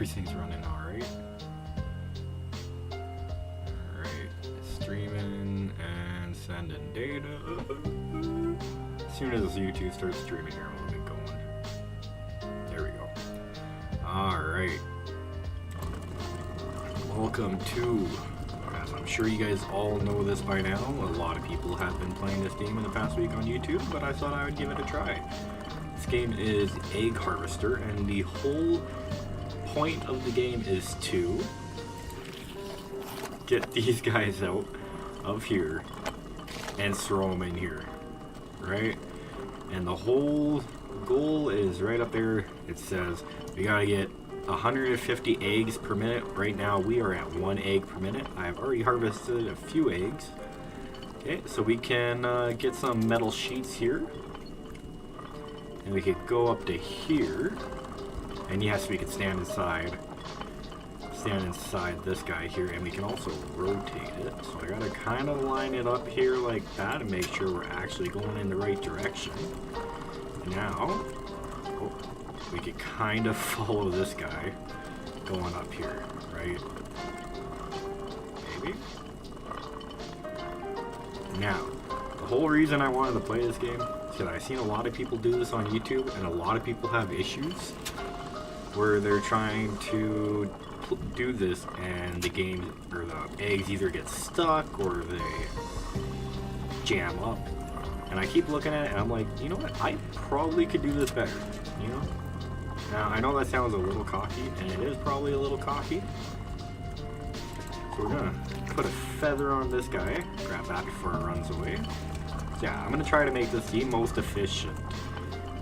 everything's running alright. Alright, streaming and sending data. As soon as YouTube starts streaming here, we'll get going. There we go. Alright. Welcome to, as I'm sure you guys all know this by now, a lot of people have been playing this game in the past week on YouTube, but I thought I would give it a try. This game is Egg Harvester, and the whole point of the game is to get these guys out of here and throw them in here, right? And the whole goal is right up there. It says we gotta get 150 eggs per minute. Right now we are at 1 egg per minute. I've already harvested a few eggs. Okay, so we can get some metal sheets here. And we could go up to here. And yes, we could stand inside this guy here, and we can also rotate it. So I gotta kind of line it up here like that and make sure we're actually going in the right direction. Now, we could kind of follow this guy going up here, right? Maybe? Now, the whole reason I wanted to play this game is because I've seen a lot of people do this on YouTube, and a lot of people have issues where they're trying to do this and the game or the eggs either get stuck or they jam up. And I keep looking at it and I'm like, you know what, I probably could do this better, you know? Now I know that sounds a little cocky, and it is probably a little cocky. So we're gonna put a feather on this guy, grab that before it runs away. So yeah, I'm gonna try to make this the most efficient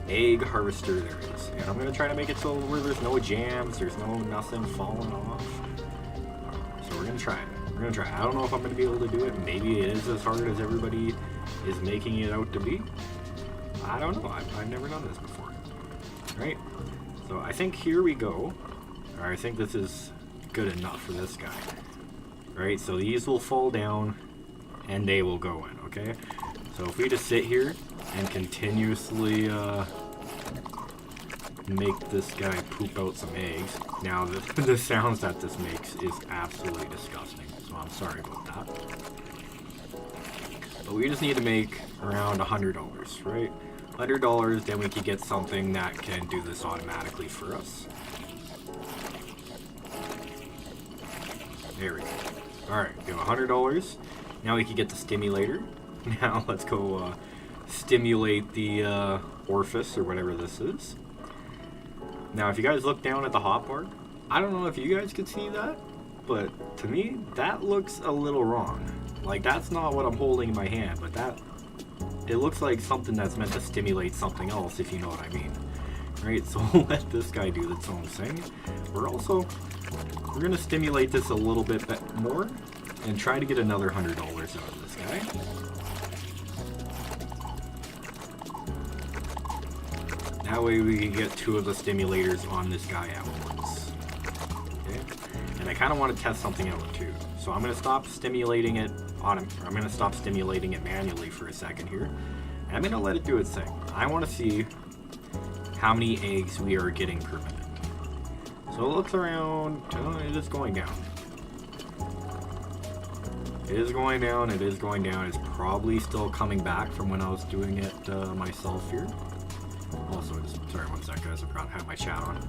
egg harvester there is, and I'm gonna try to make it so where there's no jams, there's nothing falling off. So we're gonna try it. I don't know if I'm gonna be able to do it. Maybe it is as hard as everybody is making it out to be. I don't know. I've never done this before. Right? So I think here we go. Or I think this is good enough for this guy. Right? So these will fall down and they will go in. Okay? So if we just sit here and continuously make this guy poop out some eggs. Now the sounds that this makes is absolutely disgusting, so I'm sorry about that. But we just need to make around $100, right? $100, then we can get something that can do this automatically for us. There we go. Alright, we have $100. Now we can get the stimulator. Now let's go stimulate the orifice or whatever this is. Now if you guys look down at the hotbar, I don't know if you guys could see that, but to me that looks a little wrong. Like that's not what I'm holding in my hand, but it looks like something that's meant to stimulate something else, if you know what I mean. Right, so we'll let this guy do its own thing. We're gonna stimulate this a little bit more and try to get another $100 out of this guy. That way we can get 2 of the stimulators on this guy at once. Okay? And I kind of want to test something out too. So I'm going to stop stimulating it manually for a second here. And I'm going to let it do its thing. I want to see how many eggs we are getting per minute. So it looks around, it is going down. It is going down, it is going down. It's probably still coming back from when I was doing it myself here. Also, sorry, one sec, guys. I forgot to have my chat on.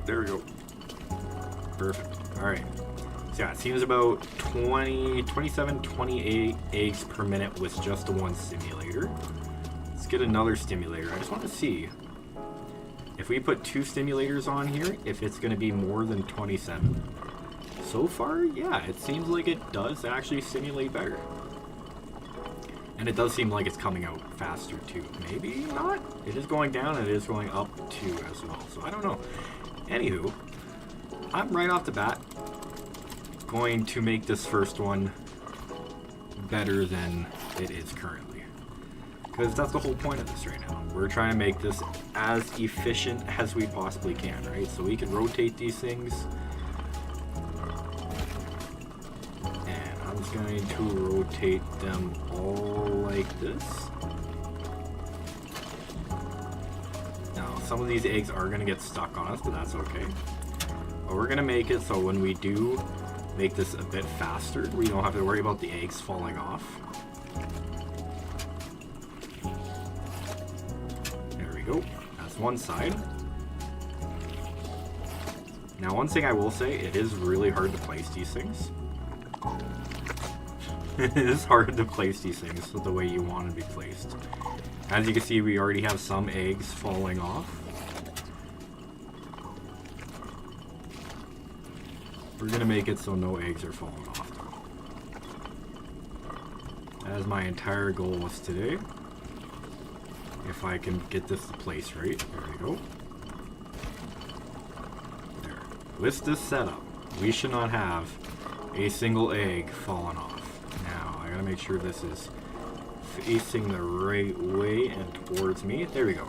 There we go. Perfect. Alright. So yeah, it seems about 27, 28 eggs per minute with just the one stimulator. Let's get another stimulator. I just want to see if we put 2 stimulators on here, if it's going to be more than 27. So far, yeah, it seems like it does actually stimulate better. And it does seem like it's coming out faster too. Maybe not. It is going down and it is going up too as well. So I don't know. Anywho, I'm right off the bat going to make this first one better than it is currently. Because that's the whole point of this right now. We're trying to make this as efficient as we possibly can, right? So we can rotate these things. Going to rotate them all like this. Now some of these eggs are gonna get stuck on us, but that's okay. But we're gonna make it so when we do make this a bit faster, we don't have to worry about the eggs falling off. There we go. That's one side. Now, one thing I will say, it is really hard to place these things. It is hard to place these things the way you want to be placed. As you can see, we already have some eggs falling off. We're gonna make it so no eggs are falling off though. That is my entire goal was today. If I can get this to place right. There we go. There. With this setup, we should not have a single egg falling off. Now, I gotta make sure this is facing the right way and towards me. There we go.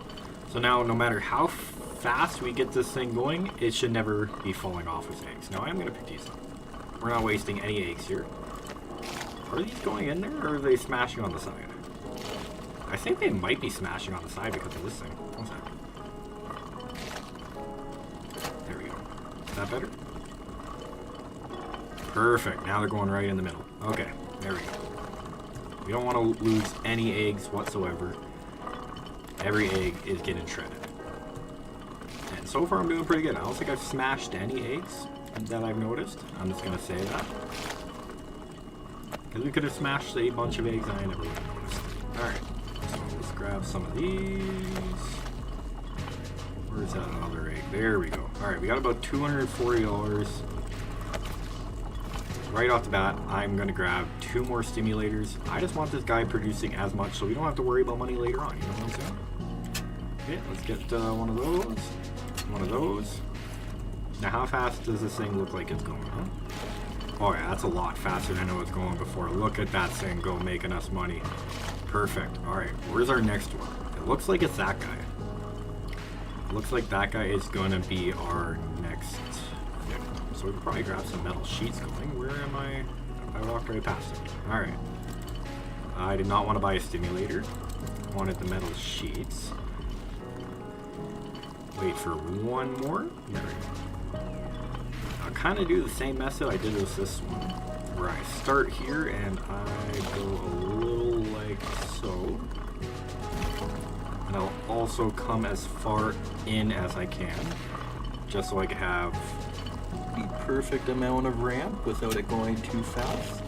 So now, no matter how fast we get this thing going, it should never be falling off as eggs. Now, I'm gonna pick these up. We're not wasting any eggs here. Are these going in there, or are they smashing on the side? I think they might be smashing on the side because of this thing. One second. There we go. Is that better? Perfect. Now they're going right in the middle. Okay, there we go. We don't want to lose any eggs whatsoever. Every egg is getting shredded. And so far I'm doing pretty good. I don't think I've smashed any eggs that I've noticed. I'm just going to say that. Because we could have smashed a bunch of eggs and I never even noticed. Alright, so let's grab some of these. Where's that other egg? There we go. Alright, we got about $240. Right off the bat, I'm going to grab 2 more stimulators. I just want this guy producing as much so we don't have to worry about money later on, you know what I'm saying? Okay, let's get one of those. One of those. Now, how fast does this thing look like it's going, huh? Oh yeah, that's a lot faster than I know it's going before. Look at that thing go, making us money. Perfect. Alright, where's our next one? It looks like it's that guy. It looks like that guy is going to be our next victim. So we can probably grab some metal sheets going. Where am I? I walked right past it. Alright. I did not want to buy a stimulator. I wanted the metal sheets. Wait for one more. There we go. I'll kind of do the same method I did with this one, where I start here and I go a little like so. And I'll also come as far in as I can, just so I can have the perfect amount of ramp without it going too fast.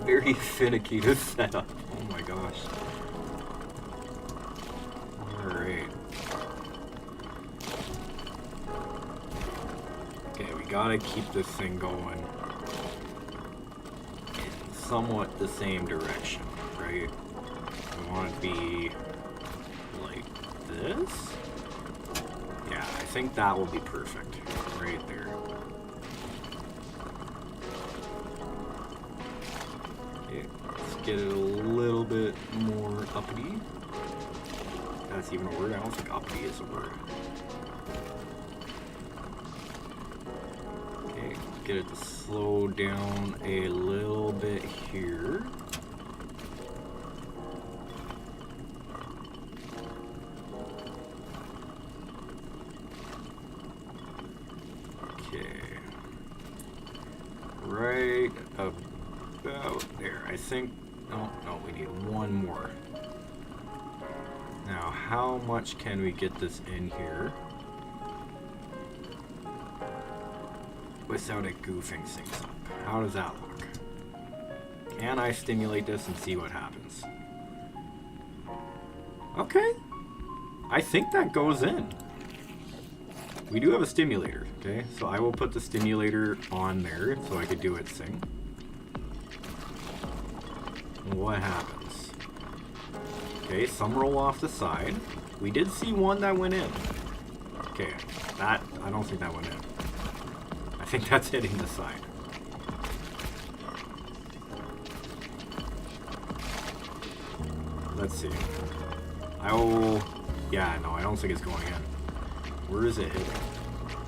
Very finicky to set up. Oh my gosh. Alright. Okay, we gotta keep this thing going in somewhat the same direction, right? We want it to be like this. Yeah, I think that will be perfect right there. Get it a little bit more uppity. That's even a word. I don't think uppity is a word. Okay, get it to slow down a little bit here. Okay. Right about there. I think. Oh, no, we need one more. Now, how much can we get this in here without it goofing things up? How does that look? Can I stimulate this and see what happens? Okay. I think that goes in. We do have a stimulator, okay? So I will put the stimulator on there so I could do its thing. What happens? Okay, some roll off the side. We did see one that went in. Okay, that, I don't think that went in. I think that's hitting the side. Let's see. I will, yeah, no, I don't think it's going in. Where is it hitting?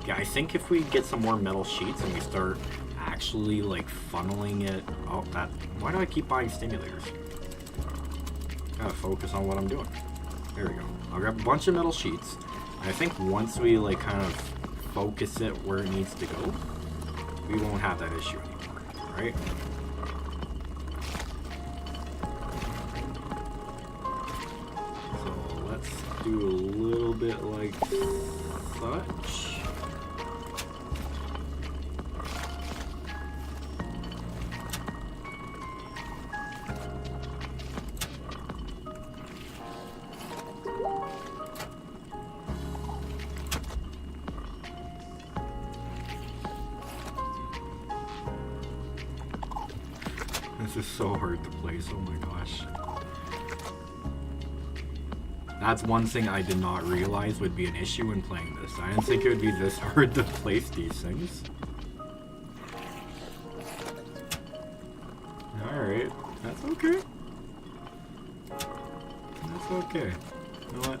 Yeah, I think if we get some more metal sheets and we start actually like funneling it. Oh, that. Why do I keep buying stimulators? Gotta focus on what I'm doing. There we go. I'll grab a bunch of metal sheets. And I think once we like kind of focus it where it needs to go, we won't have that issue anymore, right? So let's do a little bit like such. This is so hard to place, oh my gosh. That's one thing I did not realize would be an issue in playing this. I didn't think it would be this hard to place these things. Alright, that's okay. That's okay. You know what?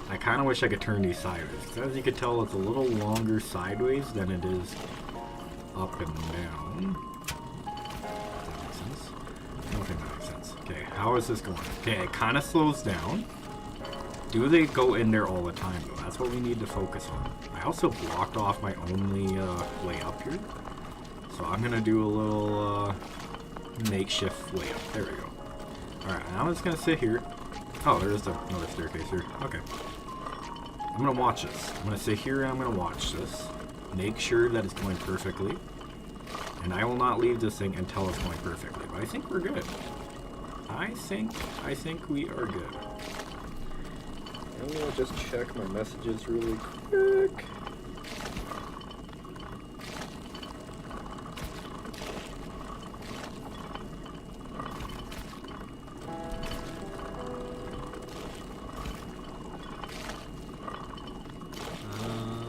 I kind of wish I could turn these sideways. Because as you can tell, it's a little longer sideways than it is up and down. Does that make sense? I don't think that makes sense. Okay, how is this going? Okay, it kind of slows down. Do they go in there all the time, though? That's what we need to focus on. I also blocked off my only way up here. So I'm going to do a little makeshift way up. There we go. Alright, now I'm just going to sit here. Oh, there is another staircase here. Okay. I'm going to watch this. I'm going to sit here and I'm going to watch this. Make sure that it's going perfectly. And I will not leave this thing until it's going perfectly. But I think we're good. I think we are good. I'm gonna just check my messages really quick.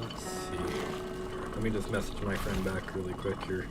Let's see. Let me just message my friend back really quick here.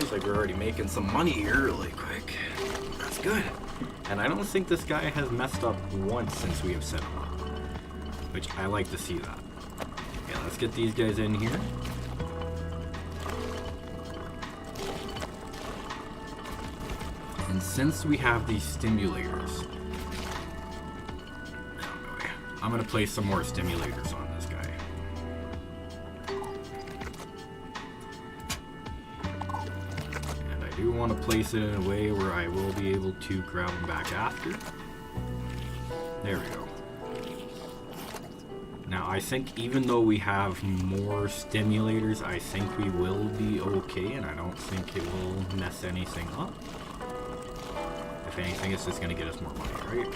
Like we're already making some money here really quick. That's good. And I don't think this guy has messed up once since we have set him up. Which I like to see that. Okay, let's get these guys in here. And since we have these stimulators, I'm gonna place some more stimulators on this guy. I do want to place it in a way where I will be able to grab them back after. There we go. Now I think even though we have more stimulators, I think we will be okay, and I don't think it will mess anything up. If anything, it's just going to get us more money, right?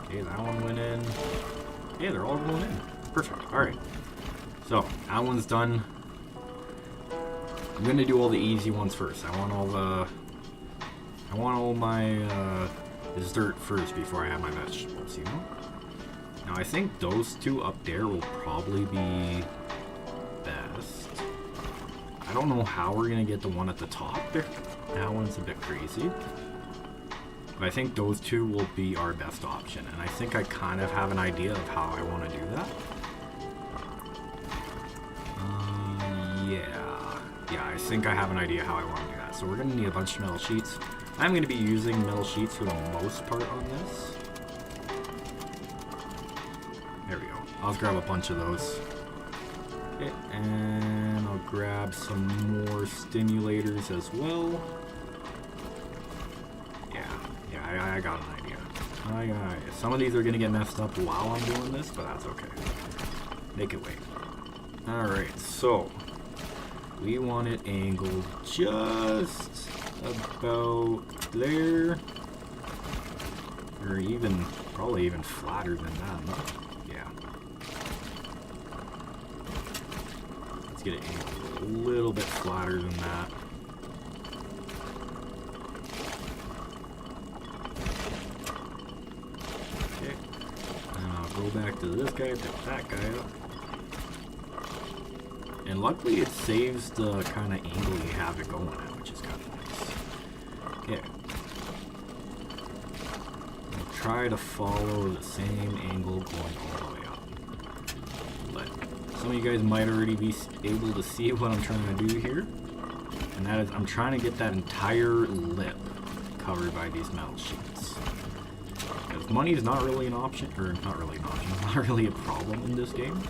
Okay, that one went in. Yeah, they're all going in. Perfect. Alright. So, that one's done. I'm gonna do all the easy ones first. I want all my dessert first before I have my vegetables, you know? Now I think those two up there will probably be best. I don't know how we're gonna get the one at the top there. That one's a bit crazy. But I think those two will be our best option. And I think I kind of have an idea of how I want to do that. Yeah, I think I have an idea how I want to do that. So we're going to need a bunch of metal sheets. I'm going to be using metal sheets for the most part on this. There we go. I'll grab a bunch of those. Okay, and I'll grab some more stimulators as well. Yeah, I got an idea. Some of these are going to get messed up while I'm doing this, but that's okay. Make it wait. Alright, so we want it angled just about there. Or even, probably even flatter than that, huh? Yeah. Let's get it angled a little bit flatter than that. Okay. And I'll go back to this guy, pick that guy up. And luckily it saves the kind of angle you have it going at, which is kind of nice. Okay. I'll try to follow the same angle going all the way up. But some of you guys might already be able to see what I'm trying to do here. And that is, I'm trying to get that entire lip covered by these metal sheets. Because money is not really an option, or not really an option, not really a problem in this game.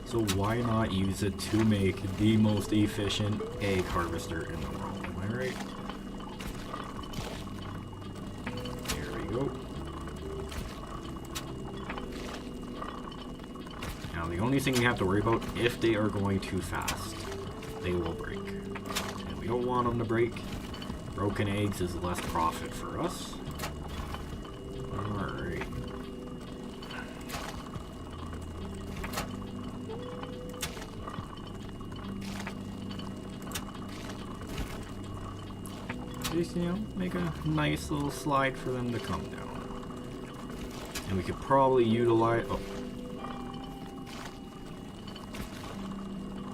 So why not use it to make the most efficient egg harvester in the world? Am I right? There we go. Now the only thing you have to worry about, if they are going too fast, they will break. And we don't want them to break. Broken eggs is less profit for us. Alright. Just, you know, make a nice little slide for them to come down. And we could probably utilize... Oh.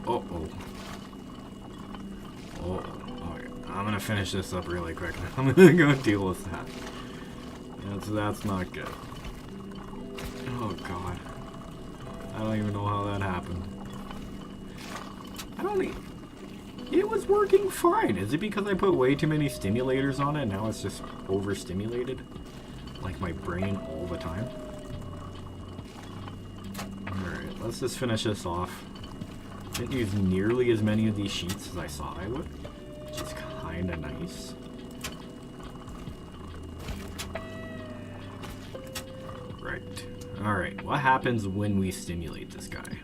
Uh-oh. Oh, okay. I'm gonna finish this up really quick. I'm gonna go deal with that. That's not good. Oh, God. I don't even know how that happened. It was working fine. Is it because I put way too many stimulators on it and now it's just overstimulated? Like my brain all the time? Alright, let's just finish this off. Didn't use nearly as many of these sheets as I thought I would, which is kinda nice. Right. Alright, what happens when we stimulate this guy?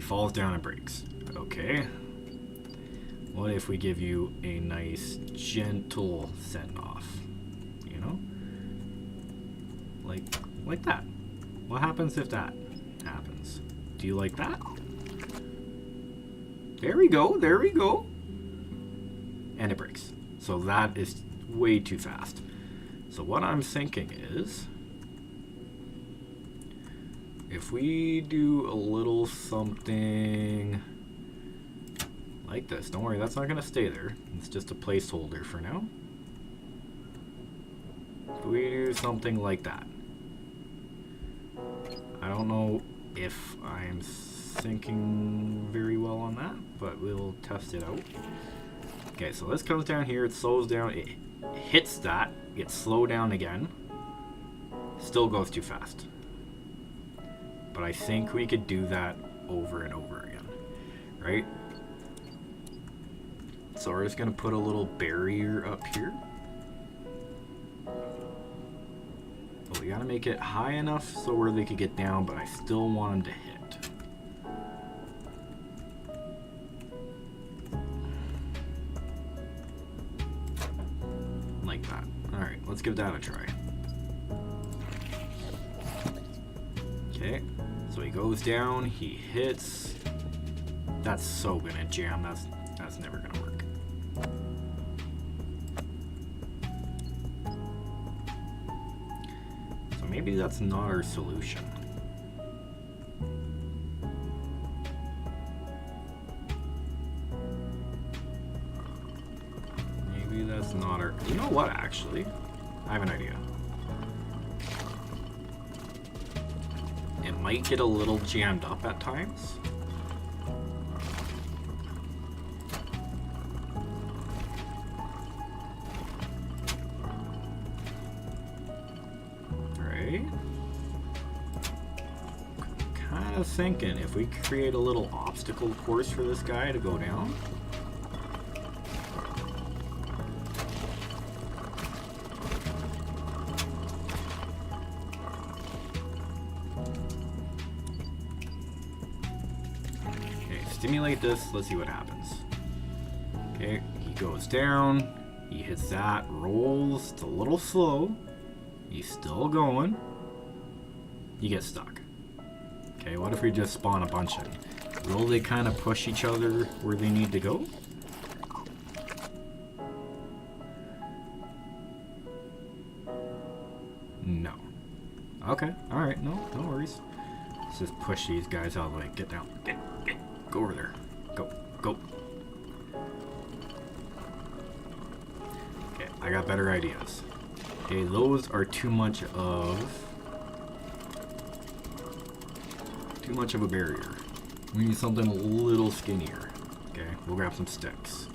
Falls down and breaks. Okay. What if we give you a nice, gentle send-off? You know? Like that. What happens if that happens? Do you like that? There we go, there we go. And it breaks. So that is way too fast. So what I'm thinking is, if we do a little something like this, don't worry, that's not going to stay there. It's just a placeholder for now. If we do something like that. I don't know if I'm thinking very well on that, but we'll test it out. Okay, so this comes down here, it slows down, it hits that, gets slowed down again, still goes too fast. But I think we could do that over and over again, right? So we're just gonna put a little barrier up here. But we gotta make it high enough so where they could get down, but I still want them to hit. Like that. Alright, let's give that a try. Okay, so he goes down, he hits. That's so gonna jam, that's never gonna work. So maybe that's not our solution. Maybe that's not our... You know what, actually? I have an idea. It might get a little jammed up at times. Right? Kind of thinking if we create a little obstacle course for this guy to go down. Stimulate this, let's see what happens. Okay, he goes down, he hits that, rolls, it's a little slow, he's still going, he gets stuck. Okay, what if we just spawn a bunch of them? Will they kind of push each other where they need to go? No. Okay, alright, no worries. Let's just push these guys out of the way. Get down, get. Go over there. Go. Okay, I got better ideas. Okay, those are too much of a barrier. We need something a little skinnier. Okay, we'll grab some sticks.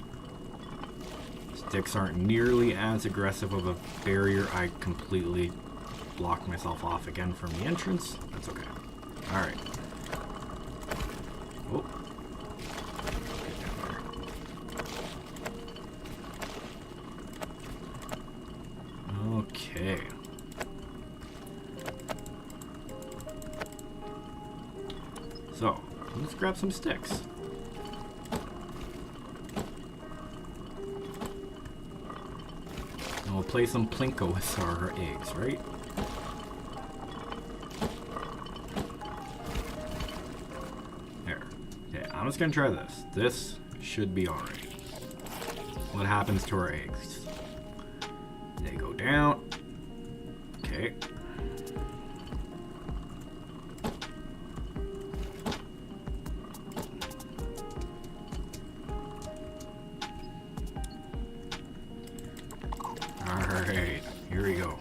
Sticks aren't nearly as aggressive of a barrier. I completely blocked myself off again from the entrance. That's okay. Alright. Oh. Okay. So, let's grab some sticks. And we'll play some plinko with our eggs, right? There. Okay, I'm just gonna try this. This should be alright. What happens to our eggs? They go down. Okay. Alright, here we go.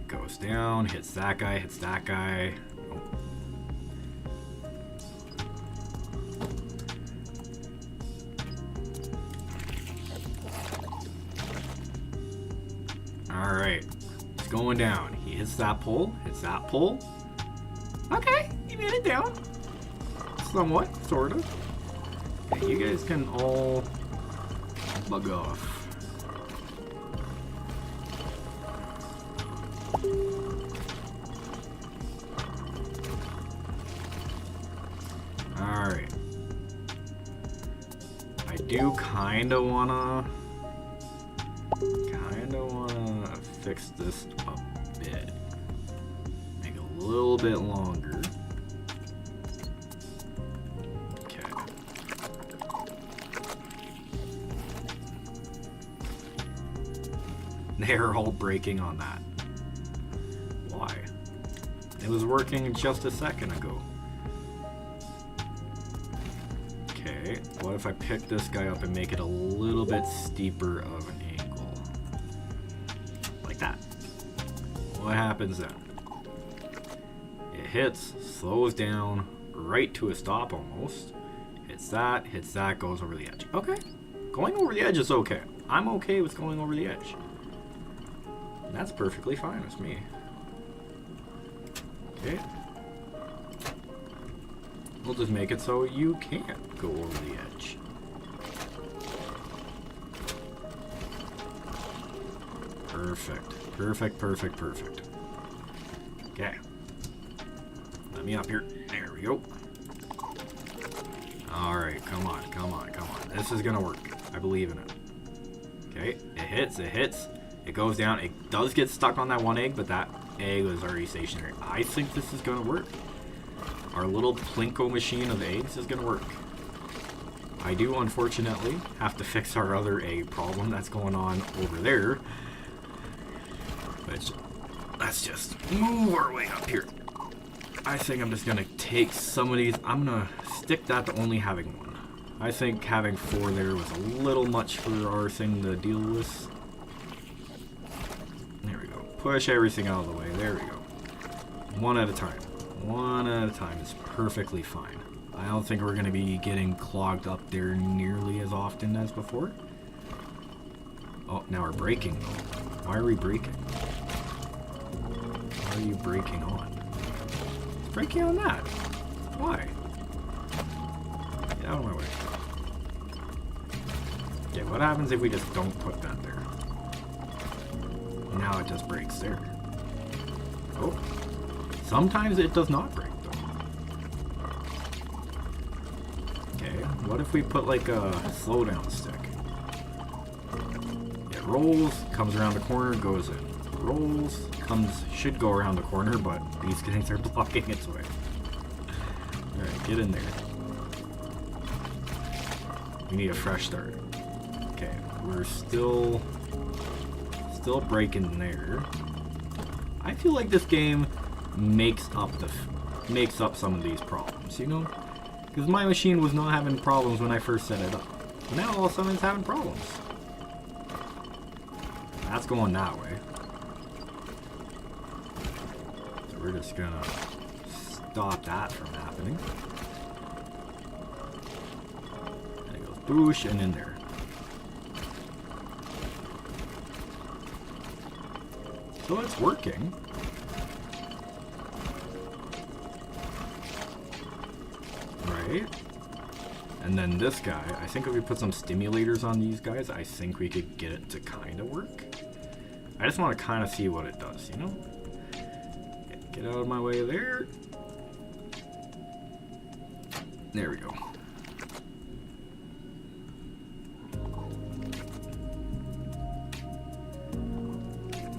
Goes down, hits that guy, Oh. Alright, it's going down. He hits that pole, Okay, he made it down. Somewhat, sort of. Okay, you guys can all bug off. Alright. I do kinda wanna fix this a bit. Make it a little bit longer. Okay. They're all breaking on that. Why? It was working just a second ago. Okay, what if I pick this guy up and make it a little bit steeper of an angle? Like that. What happens then? It hits, slows down, right to a stop almost. Hits that, goes over the edge. Okay. Going over the edge is okay. I'm okay with going over the edge. That's perfectly fine with me. Okay. We'll just make it so you can't go over the edge. Perfect. Perfect, perfect, perfect. Okay. Let me up here. There we go. Alright, come on, come on, come on. This is gonna work. I believe in it. Okay, it hits. It goes down. It does get stuck on that one egg, but that egg was already stationary. I think this is gonna work. Our little plinko machine of eggs is gonna work. I do, unfortunately, have to fix our other egg problem that's going on over there. But let's just move our way up here. I think I'm just gonna take some of these. I'm gonna stick that to only having one. I think having 4 there was a little much for our thing to deal with. There we go. Push everything out of the way. There we go. One at a time. One at a time is perfectly fine. I don't think we're going to be getting clogged up there nearly as often as before. Oh, now we're braking though. Why are we braking? Why are you braking on? Braking on that? Why? Get out of my way. Okay, what happens if we just don't put that there? Now it just breaks there. Oh. Sometimes it does not break though. Okay, what if we put like a slowdown stick? It rolls, comes around the corner, goes in. Rolls, should go around the corner, but these things are blocking its way. Alright, get in there. We need a fresh start. Okay, we're still breaking there. I feel like this game makes up some of these problems, you know? Because my machine was not having problems when I first set it up. But now all of a sudden it's having problems. That's going that way. So we're just gonna stop that from happening. And it goes boosh and in there. So it's working. Right? And then this guy, I think if we put some stimulators on these guys, I think we could get it to kind of work. I just want to kind of see what it does, you know? Get out of my way there. There we go.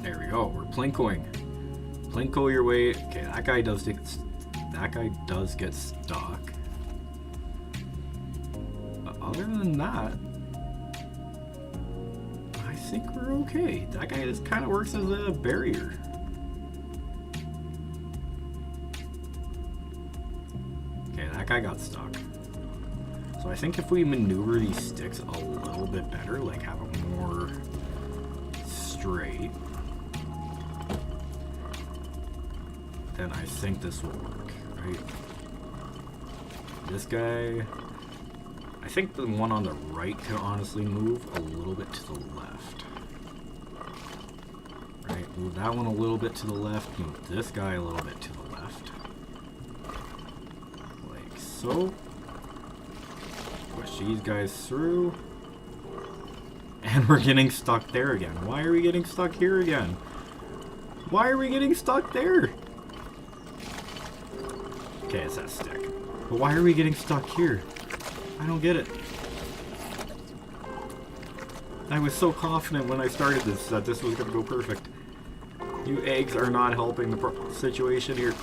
There we go. We're plinkoing. Plinko your way. Okay, that guy does get stuck. But other than that, I think we're okay. That guy just kind of works as a barrier. Okay, that guy got stuck. So I think if we maneuver these sticks a little bit better, like have them more straight, then I think this will work, right? This guy, I think the one on the right can honestly move a little bit to the left. Right, move that one a little bit to the left, move this guy a little bit to the left. Like so. Push these guys through. And we're getting stuck there again. Why are we getting stuck here again? Why are we getting stuck there? Okay, it's that stick. But why are we getting stuck here? I don't get it. I was so confident when I started this that this was going to go perfect. You eggs are not helping the situation here.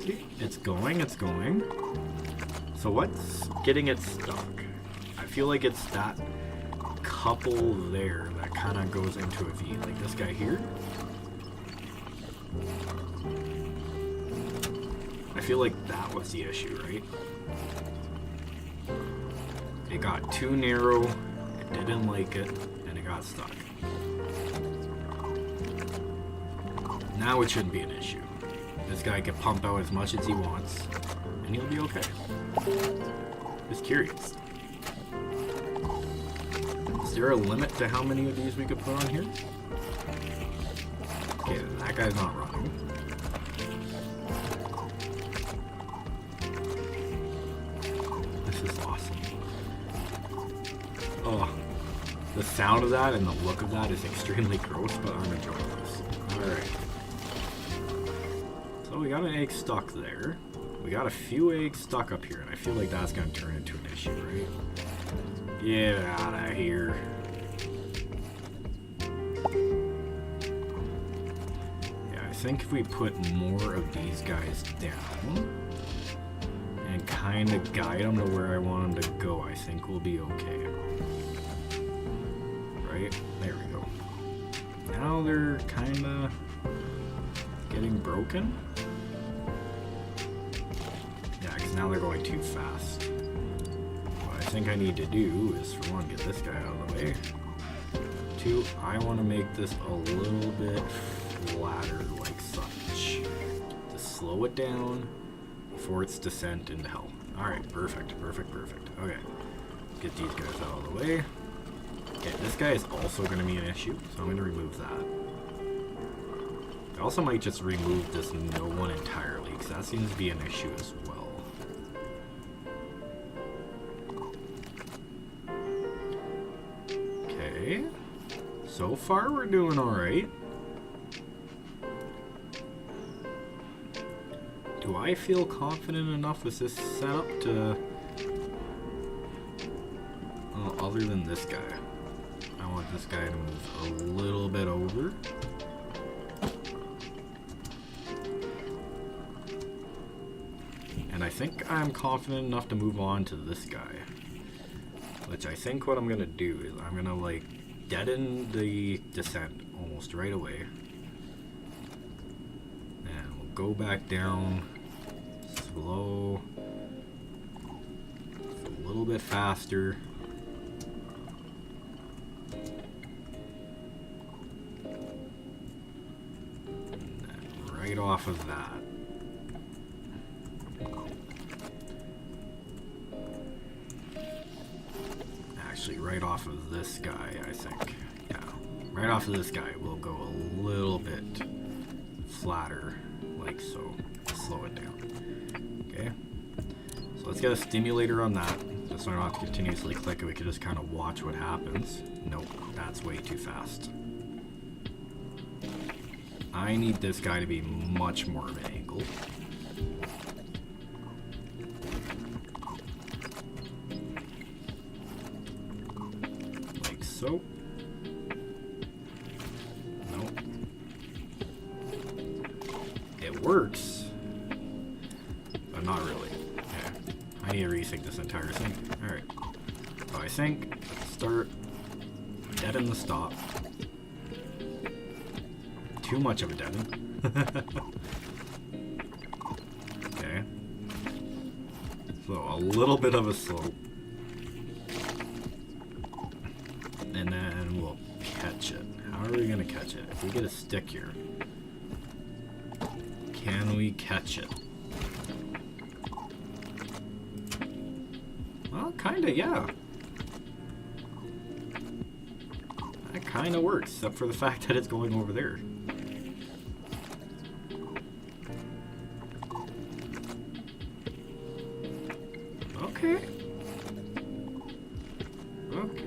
See, it's going, it's going. So what's getting it stuck? I feel like it's that couple there that kind of goes into a V, like this guy here. I feel like that was the issue, right? It got too narrow, it didn't like it, and it got stuck. Now it shouldn't be an issue. This guy can pump out as much as he wants, and he'll be okay. Just curious. Is there a limit to how many of these we could put on here? Okay, that guy's not running. This is awesome. Oh, the sound of that and the look of that is extremely gross, but I'm enjoying this. Alright. So we got an egg stuck there. We got a few eggs stuck up here, and I feel like that's going to turn into an issue, right? Get out of here. Yeah, I think if we put more of these guys down and kind of guide them to where I want them to go, I think we'll be okay. Right? There we go. Now they're kind of getting broken. Yeah, because now they're going too fast. What I think I need to do is, for one, get this guy out of the way. to, I want to make this a little bit flatter like such. To slow it down before its descent into hell. Alright, perfect, perfect, perfect. Okay, get these guys out of the way. Okay, this guy is also going to be an issue, so I'm going to remove that. I also might just remove this no one entirely, because that seems to be an issue as well. Okay, so far we're doing alright. Do I feel confident enough with this setup to... other than this guy. I want this guy to move a little bit over. And I think I'm confident enough to move on to this guy. Which I think what I'm going to do is I'm going to like deaden the descent almost right away. And we'll go back down slow. A little bit faster. And then right off of that. Actually, right off of this guy, I think. Yeah, right off of this guy, we'll go a little bit flatter, like so. Slow it down. Okay. So let's get a stimulator on that, just so I don't have to continuously click it. We can just kind of watch what happens. Nope, that's way too fast. I need this guy to be much more of an angle. So, nope. It works, but not really. Okay. I need to resync this entire thing. Alright. So I think, start, deaden the stop. Too much of a deaden. Okay. So a little bit of a slope. And then we'll catch it. How are we going to catch it? If we get a stick here, can we catch it? Well, kind of, yeah. That kind of works, except for the fact that it's going over there. Okay.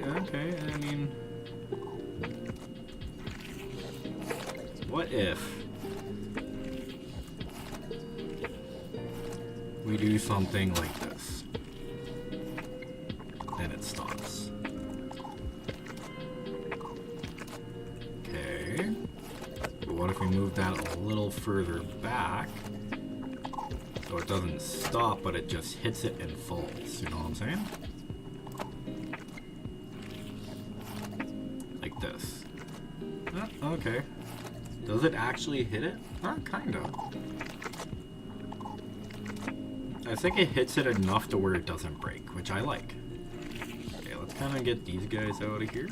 Okay, I mean, what if we do something like this, and it stops? Okay, but what if we move that a little further back, so it doesn't stop, but it just hits it and falls, you know what I'm saying? This. Okay. Does it actually hit it? Kind of. I think it hits it enough to where it doesn't break, which I like. Okay, let's kind of get these guys out of here.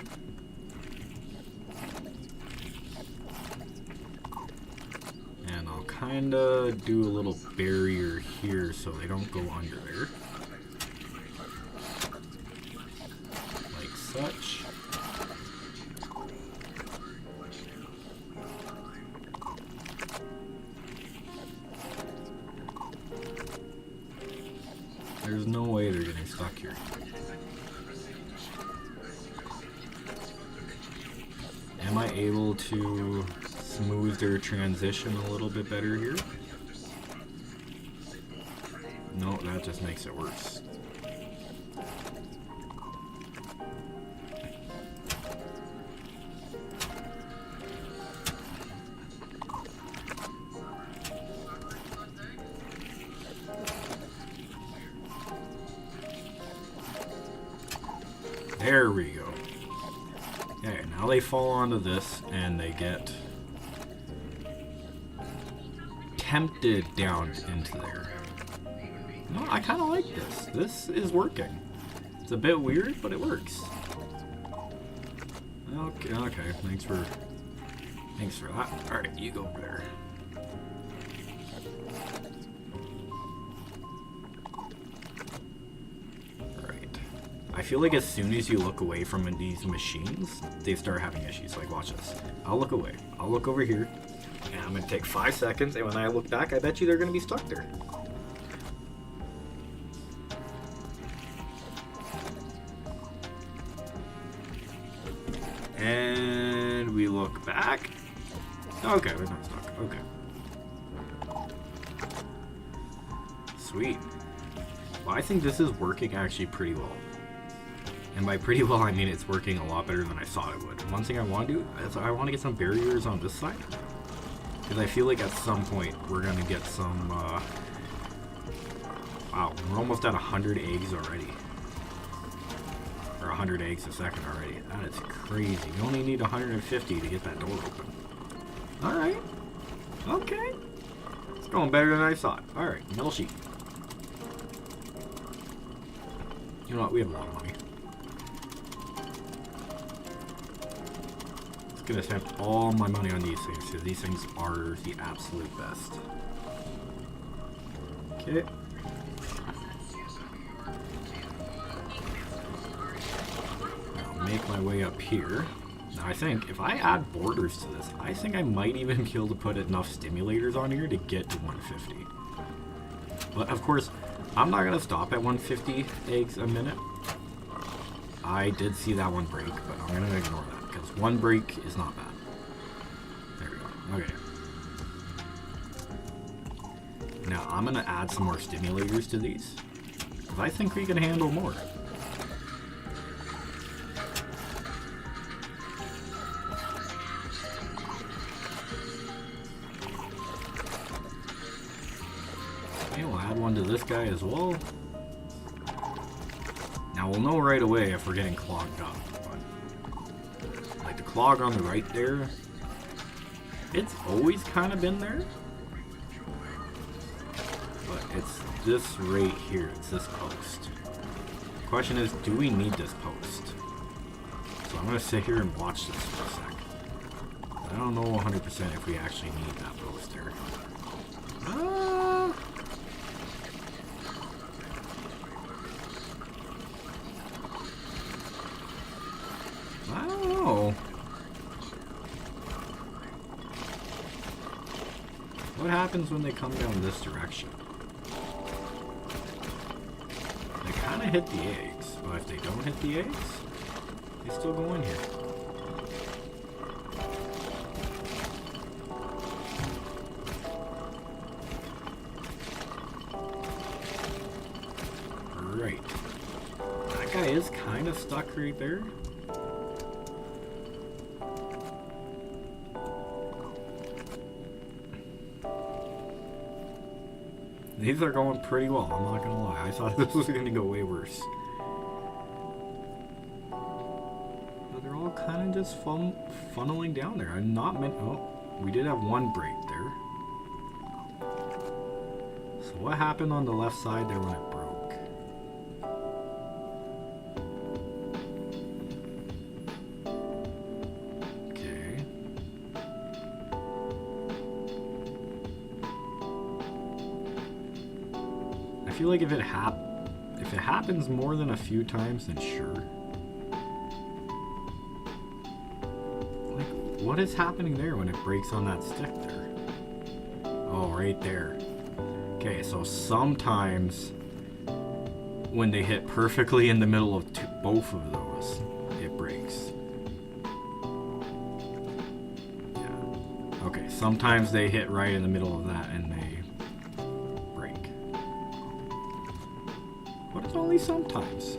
And I'll kind of do a little barrier here so they don't go under there. Like such. There's no way they're getting stuck here. Am I able to smooth their transition a little bit better here? No, that just makes it worse. There we go. Okay, now they fall onto this and they get tempted down into there. No, I kind of like this. This is working. It's a bit weird, but it works. Okay. Thanks for that. Alright, you go over there. Alright. I feel like as soon as you look away from these machines, they start having issues. Like, watch this. I'll look away. I'll look over here. And I'm going to take 5 seconds, and when I look back, I bet you they're going to be stuck there. And we look back. Okay, we're not stuck. Okay. Sweet. Well, I think this is working actually pretty well. And by pretty well, I mean it's working a lot better than I thought it would. One thing I want to do is I want to get some barriers on this side. Because I feel like at some point we're going to get some... wow, we're almost at 100 eggs already. Or 100 eggs a second already. That is crazy. You only need 150 to get that door open. Alright. Okay. It's going better than I thought. Alright, middle sheet. You know what? We have a lot of money. Just gonna spend all my money on these things because these things are the absolute best. Okay. Make my way up here. Now I think if I add borders to this, I think I might even be able to put enough stimulators on here to get to 150. But of course, I'm not gonna stop at 150 eggs a minute. I did see that one break, but I'm gonna ignore that because one break is not bad. There we go. Okay. Now I'm gonna add some more stimulators to these because I think we can handle more. To this guy as well. Now we'll know right away if we're getting clogged up. But like the clog on the right there, it's always kind of been there. But it's this right here. It's this post. The question is, do we need this post? So I'm gonna sit here and watch this for a sec. I don't know 100% if we actually need that post there. I don't know. What happens when they come down this direction? They kind of hit the eggs, but if they don't hit the eggs, they still go in here. Right. That guy is kind of stuck right there. These are going pretty well, I'm not gonna lie. I thought this was gonna go way worse. But they're all kind of just funneling down there. I'm not meant. Oh, we did have one break there. So what happened on the left side there when it broke? I feel like if it happens more than a few times, then sure. Like, what is happening there when it breaks on that stick there? Oh, right there. Okay, so sometimes when they hit perfectly in the middle of both of those, it breaks. Yeah. Okay, sometimes they hit right in the middle of that and they only sometimes.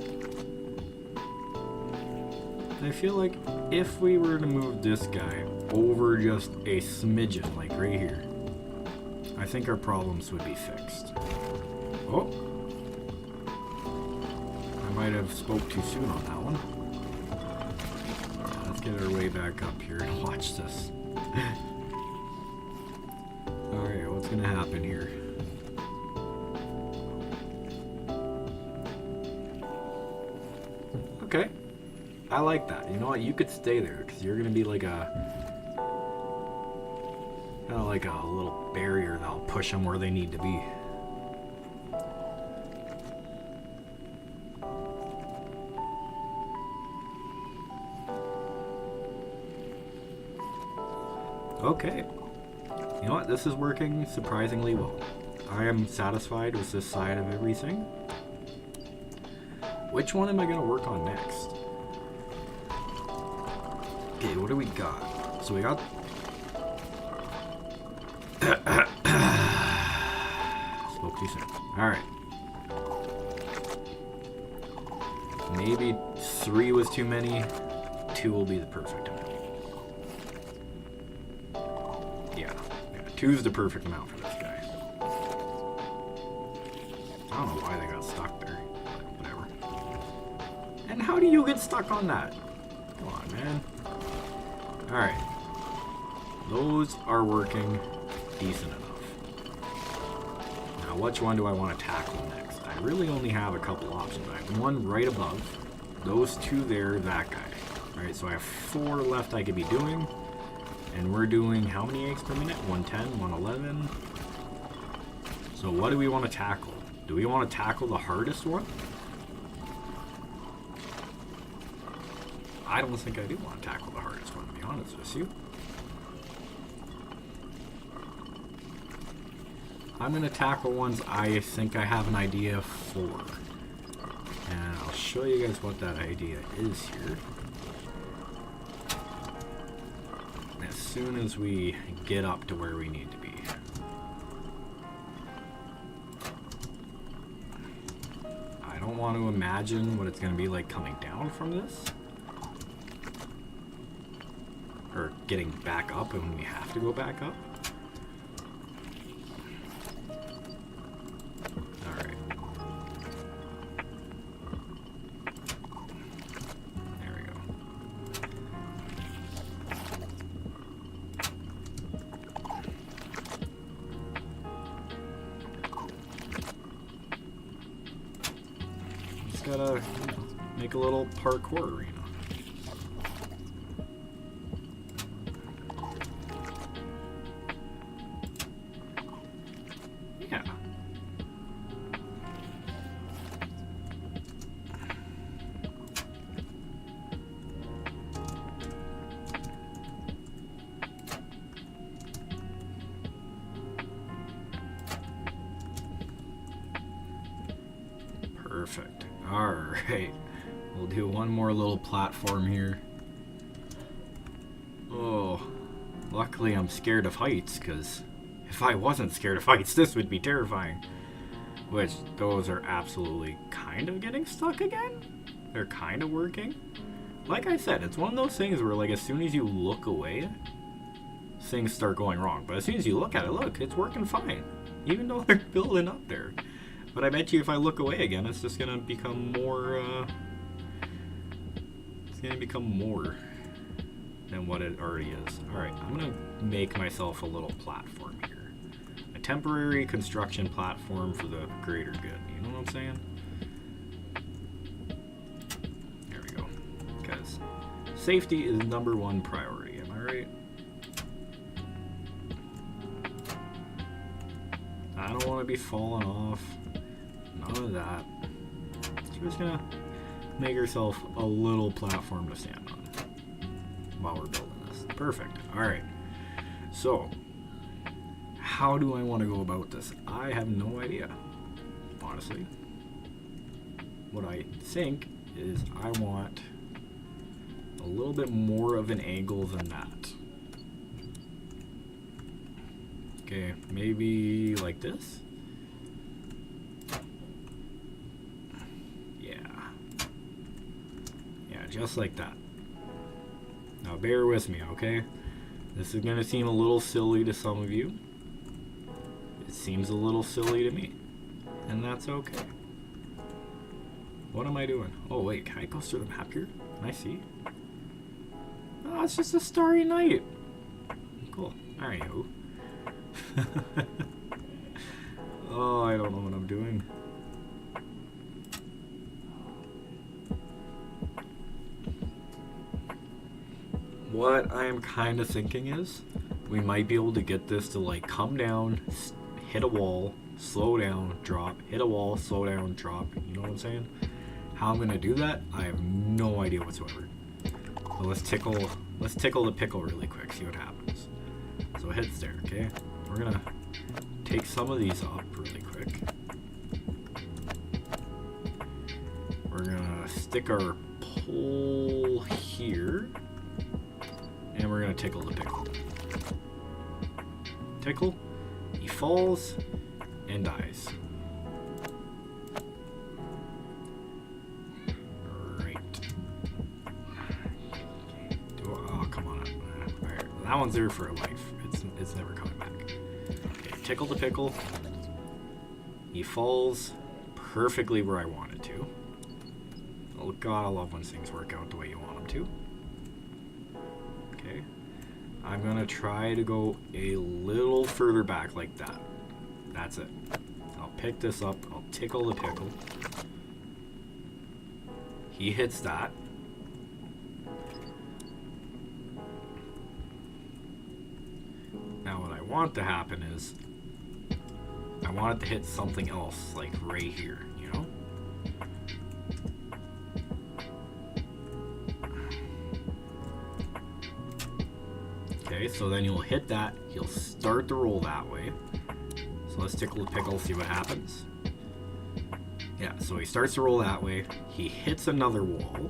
I feel like if we were to move this guy over just a smidgen, like right here, I think our problems would be fixed. Oh! I might have spoke too soon on that one. Yeah, let's get our way back up here and watch this. Alright, what's gonna happen here? Okay. I like that. You know what? You could stay there because you're gonna be like kind of like a little barrier that'll push them where they need to be. Okay. You know what? This is working surprisingly well. I am satisfied with this side of everything. Which one am I going to work on next? Okay, what do we got? So we got... Spoke too soon. Alright. Maybe 3 was too many. 2 will be the perfect amount. Yeah, 2 is the perfect amount for this guy. I don't know why they got stuck there, but whatever. And how do you get stuck on that? Come on, man. Alright. Those are working decent enough. Now, which one do I want to tackle next? I really only have a couple options. I have one right above. Those 2 there, that guy. Alright, so I have 4 left I could be doing. And we're doing how many eggs per minute? 110, 111. So what do we want to tackle? Do we want to tackle the hardest one? I don't think I do want to tackle the hardest one, to be honest with you. I'm going to tackle ones I think I have an idea for. And I'll show you guys what that idea is here. As soon as we get up to where we need to be. I don't want to imagine what it's going to be like coming down from this. Or getting back up when we have to go back up. Alright. There we go. Just gotta make a little parkour arena. Yeah. Perfect. Alright. We'll do one more little platform here. Oh, luckily I'm scared of heights, because if I wasn't scared of heights, this would be terrifying. Which, those are absolutely kind of getting stuck again. They're kind of working. Like I said, it's one of those things where, like, as soon as you look away, things start going wrong. But as soon as you look at it, look, it's working fine. Even though they're building up there. But I bet you if I look away again, it's just going to become more, it's going to become more than what it already is. Alright, I'm going to make myself a little platform here. A temporary construction platform for the greater good. You know what I'm saying? There we go. Because safety is #1 priority, am I right? I don't want to be falling off. None of that. She's just gonna make herself a little platform to stand on while we're building this. Perfect. Alright. So, how do I want to go about this? I have no idea, honestly. What I think is I want a little bit more of an angle than that. Okay, maybe like this? Yeah, just like that. Now bear with me, okay? This is gonna seem a little silly to some of you. It seems a little silly to me. And that's okay. What am I doing? Oh wait, can I go through the map here? Can I see? Oh, it's just a starry night. Cool. Alright, ho. Oh, I don't know what I'm doing. what I am kind of thinking is we might be able to get this to like come down, hit a wall, slow down, drop, hit a wall, slow down, drop. You know what I'm saying? How I'm gonna do that, I have no idea whatsoever. So let's tickle the pickle really quick, see what happens. So it hits there, okay? We're gonna take some of these up really quick. We're gonna stick our pole here, and we're gonna tickle the pickle. Tickle, he falls and dies. Right. Oh, come on. Alright, that one's there for a life. It's never coming back. Okay, tickle the pickle. He falls perfectly where I want it to. Oh god, I love when things work out the way you want them to. Okay. I'm gonna try to go a little further back like that. That's it. I'll pick this up. I'll tickle the pickle. He hits that. Now what I want to happen is I want it to hit something else, like right here, you know? Okay, so then you'll hit that, he'll start to roll that way. So let's tickle the pickle, see what happens. Yeah, so he starts to roll that way, he hits another wall,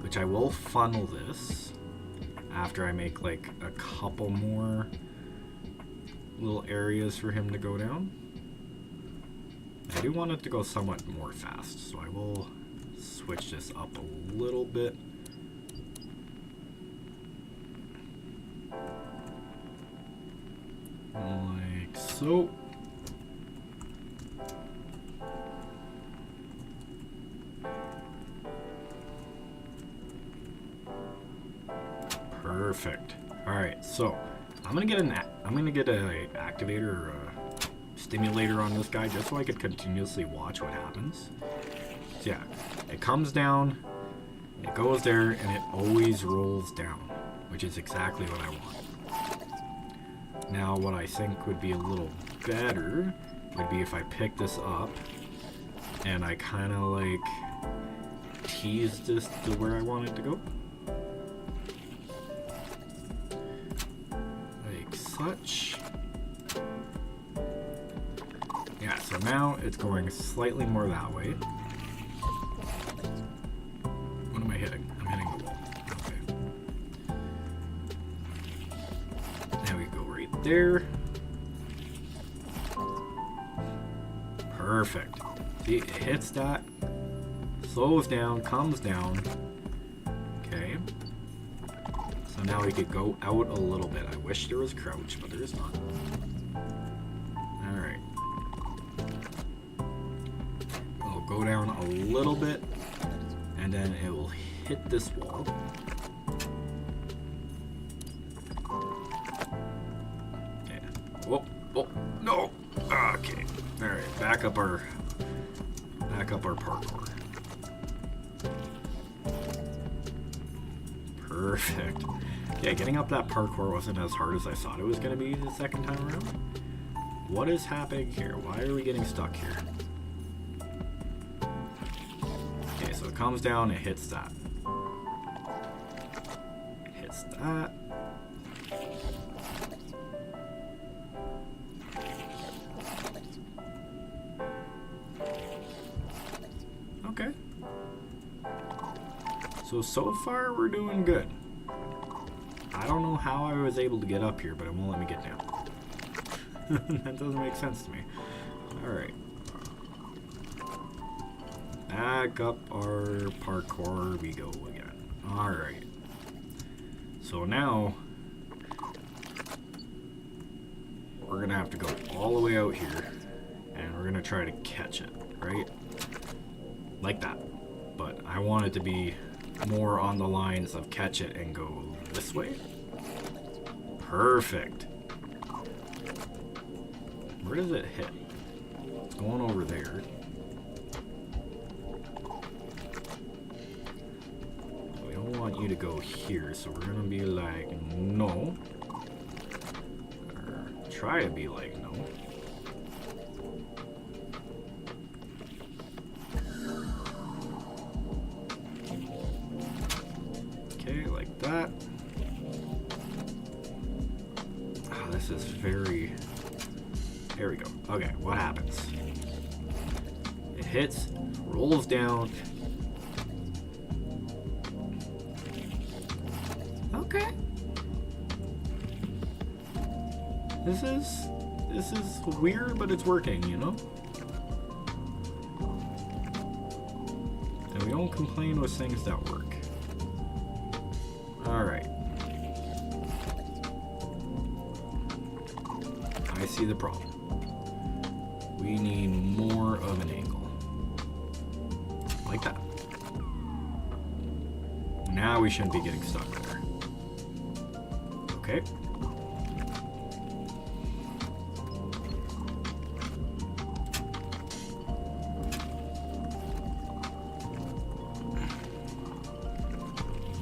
which I will funnel this after I make like a couple more little areas for him to go down. I do want it to go somewhat more fast, so I will switch this up a little bit. Like so. Perfect. All right, so I'm gonna get a activator or a stimulator on this guy just so I could continuously watch what happens. So yeah, it comes down, it goes there, and it always rolls down, which is exactly what I want. Now, what I think would be a little better would be if I pick this up and I kind of like tease this to where I want it to go. Such. Yeah, so now it's going slightly more that way. What am I hitting? I'm hitting the wall. Okay. Now we go right there. Perfect. See, it hits that, slows down, comes down. Okay. So now we could go out a little bit. I wish there was crouch, but there is not. Alright. We'll go down a little bit, and then it will hit this wall. Yeah. Whoa, whoa, no! Okay. Alright, back up our parkour. Perfect. Yeah, getting up that parkour wasn't as hard as I thought it was going to be the second time around. What is happening here? Why are we getting stuck here? Okay, so it comes down, it hits that. Hits that. Okay. So far we're doing good. I don't know how I was able to get up here, but it won't let me get down. That doesn't make sense to me. Alright. Back up our parkour we go again. Alright. So now, we're going to have to go all the way out here, and we're going to try to catch it, right? Like that. But I want it to be more on the lines of catch it and go this way. Perfect. Where does it hit? It's going over there. We don't want want you to go here, so we're gonna be like, no. Or try to be like, no. Okay, like that. Ah, this is very... There we go. Okay, what happens? It hits, rolls down. Okay. This is weird, but it's working, you know? And we don't complain with things that work. Alright. I see the problem. We need more of an angle. Like that. Now we shouldn't be getting stuck there. Okay.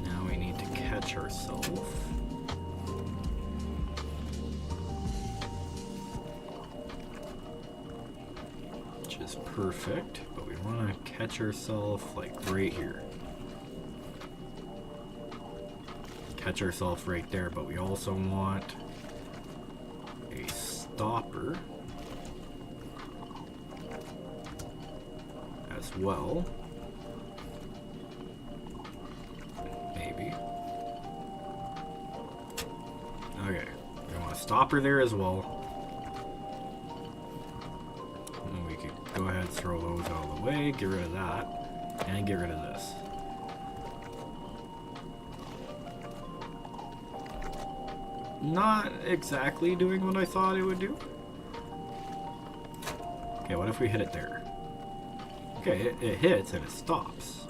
Now we need to catch ourselves. Which is perfect, but we want to catch ourselves like right here. Catch ourselves right there, but we also want a stopper as well. Maybe. Okay, we want a stopper there as well. And we could go ahead and throw those out of the way, get rid of that, and get rid of this. Not exactly doing what I thought it would do. Okay, what if we hit it there? Okay, it hits and it stops.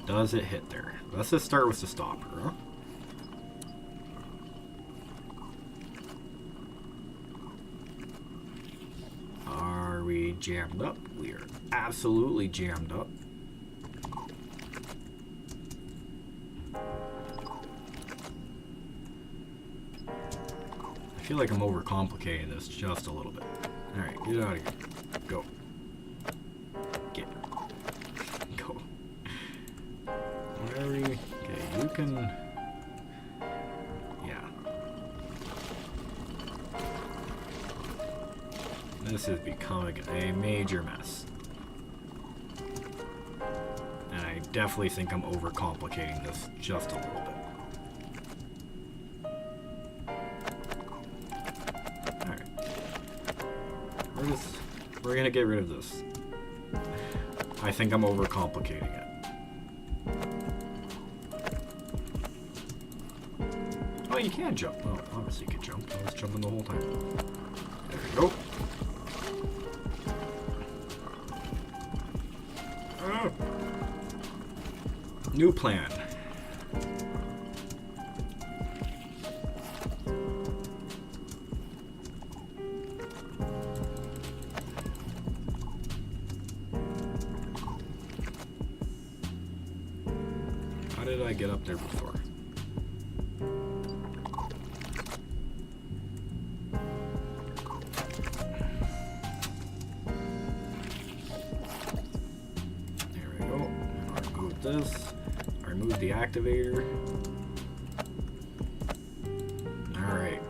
Does it hit there? Let's just start with the stopper, huh? Are we jammed up? We are absolutely jammed up. I feel like I'm overcomplicating this just a little bit. Alright, get out of here. Go. Get. Go. Where are you? Okay, you can... Yeah. This is becoming a major mess. And I definitely think I'm overcomplicating this just a little bit. We're gonna get rid of this. I think I'm overcomplicating it. Oh, you can jump. Oh, obviously you can jump. I was jumping the whole time. There we go. New plan. How did I get up there before? There we go. I'll remove this. I'll remove the activator. Alright.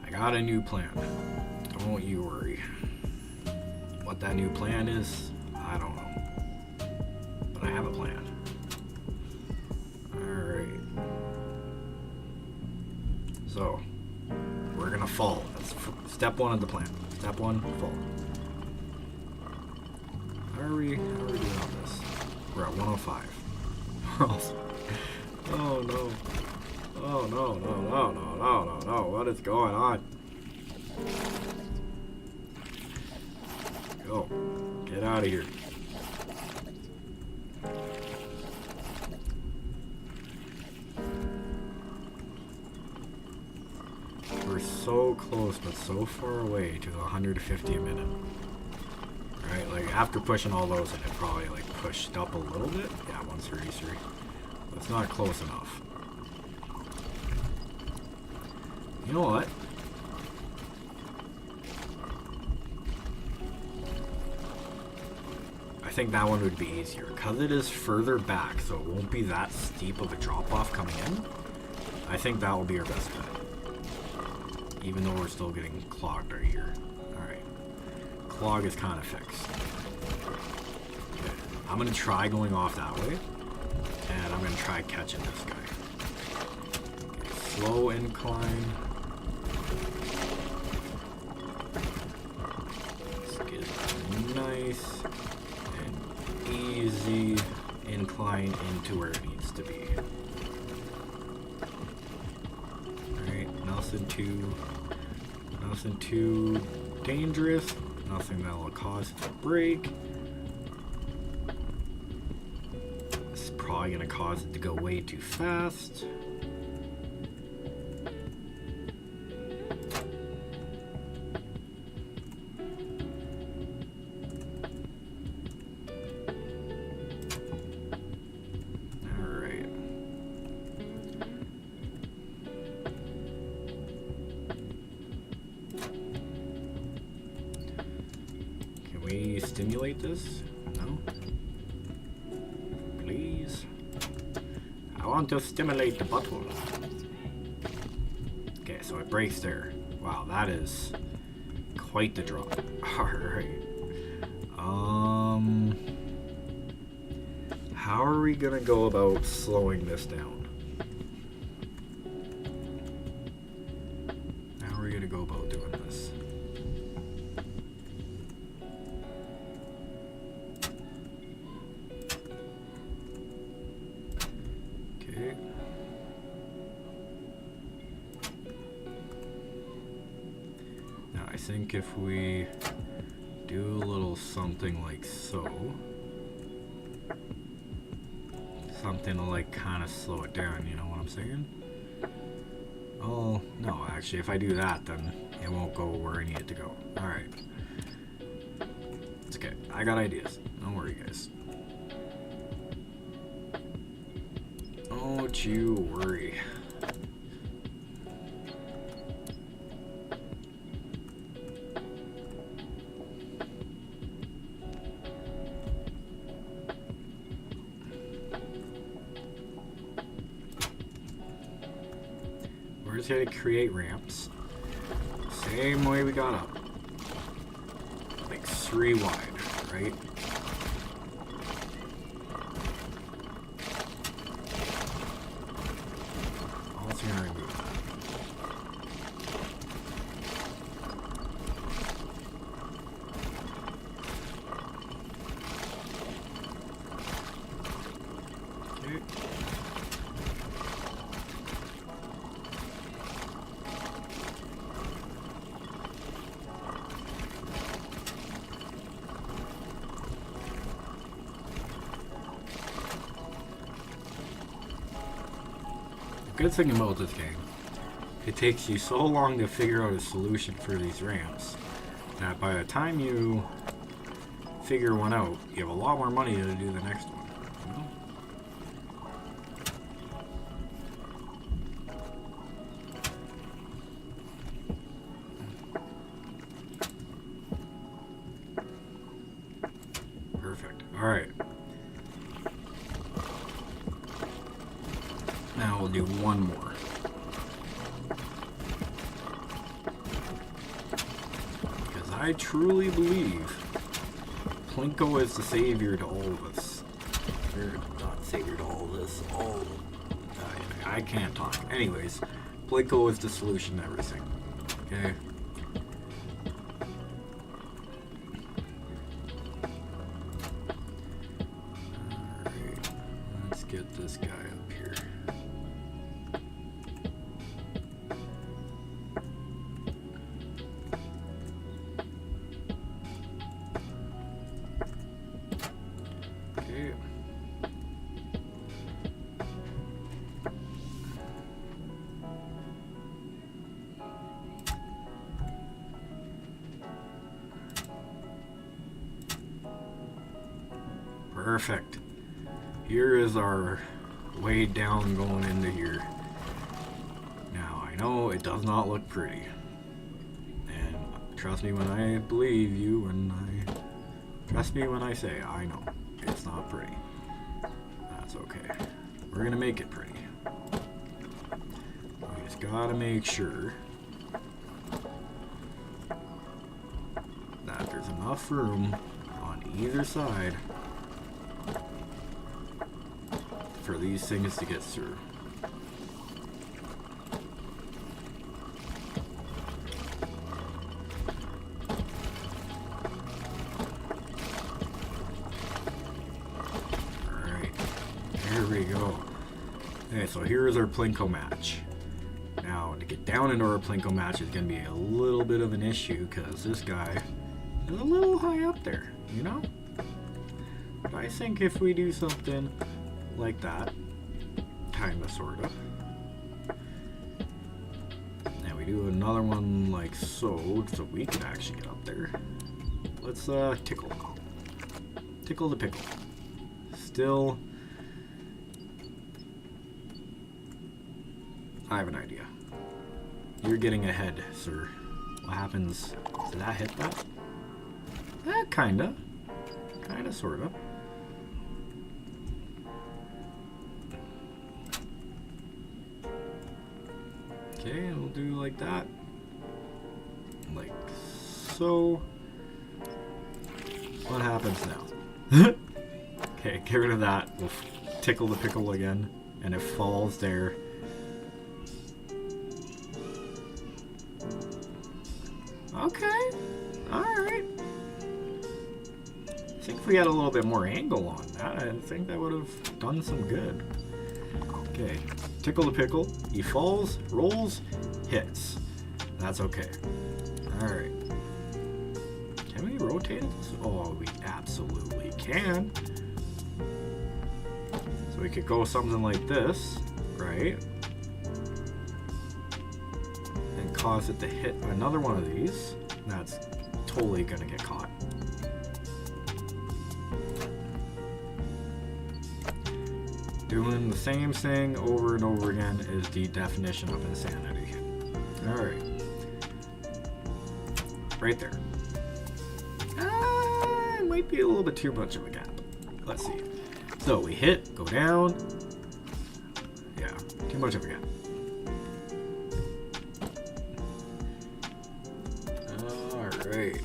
I got a new plan. Don't you worry. What that new plan is, I don't know. But I have a plan. So, we're gonna fall. That's step one of the plan. Step one, fall. How are we doing on this? We're at 105. Oh no. Oh no. What is going on? Go. Get out of here. We're so close, but so far away to 150 a minute. Alright, like after pushing all those in, it probably like pushed up a little bit. Yeah, 133. That's not close enough. You know what? I think that one would be easier because it is further back, so it won't be that steep of a drop off coming in. I think that will be our best bet. Even though we're still getting clogged right here. Alright. Clog is kind of fixed. Okay. I'm going to try going off that way. And I'm going to try catching this guy. Okay. Slow incline. Let's get a nice and easy incline into where it needs to be. Nothing too dangerous. Nothing that will cause it to break. This is probably going to cause it to go way too fast. Stimulate this? No? Please? I want to stimulate the butthole. Okay, so it breaks there. Wow, that is quite the drop. Alright. How are we gonna go about slowing this down? How are we gonna go about doing this? I think if we do a little something like so, something to like kind of slow it down, you know what I'm saying? Oh, no, actually, if I do that, then it won't go where I need it to go. Alright. It's okay. I got ideas. Don't worry, guys. Don't you worry. We're just going to create ramps. Same way we got up. Like 3 wide, right? All 300 move. Okay. Good thing about this game, it takes you so long to figure out a solution for these ramps that by the time you figure one out, you have a lot more money to do the next one. You know? Perfect. All right. Now we'll do one more. Because I truly believe Plinko is the savior to all of us. Or not savior to all of us. I can't talk. Anyways, Plinko is the solution to everything. Okay? Alright. Let's get this guy up here. Perfect. Here is our way down going into here. Now, I know it does not look pretty. And trust me when I believe you, trust me when I say I know it's not pretty. That's okay. We're gonna make it pretty. We just gotta make sure that there's enough room on either side for these things to get through. Alright, there we go. Okay, so here is our Plinko match. Now, to get down into our Plinko match is going to be a little bit of an issue because this guy is a little high up there, you know? But I think if we do something like that, kinda, sorta, and we do another one like so we can actually get up there. Let's tickle the pickle. Still, I have an idea. You're getting ahead, sir. What happens? Did that hit that? Kinda, sorta. Okay, we'll do like that. Like so. What happens now? Okay, get rid of that. We'll tickle the pickle again, and it falls there. Okay, alright. I think if we had a little bit more angle on that, I think that would have done some good. Okay, tickle the pickle. He falls, rolls, hits. That's okay. Alright. Can we rotate it? Oh, we absolutely can. So we could go something like this, right? And cause it to hit another one of these. That's totally gonna get caught. Doing the same thing over and over again is the definition of insanity. Alright. Right there. It might be a little bit too much of a gap. Let's see. So we hit, go down. Yeah, too much of a gap. Alright.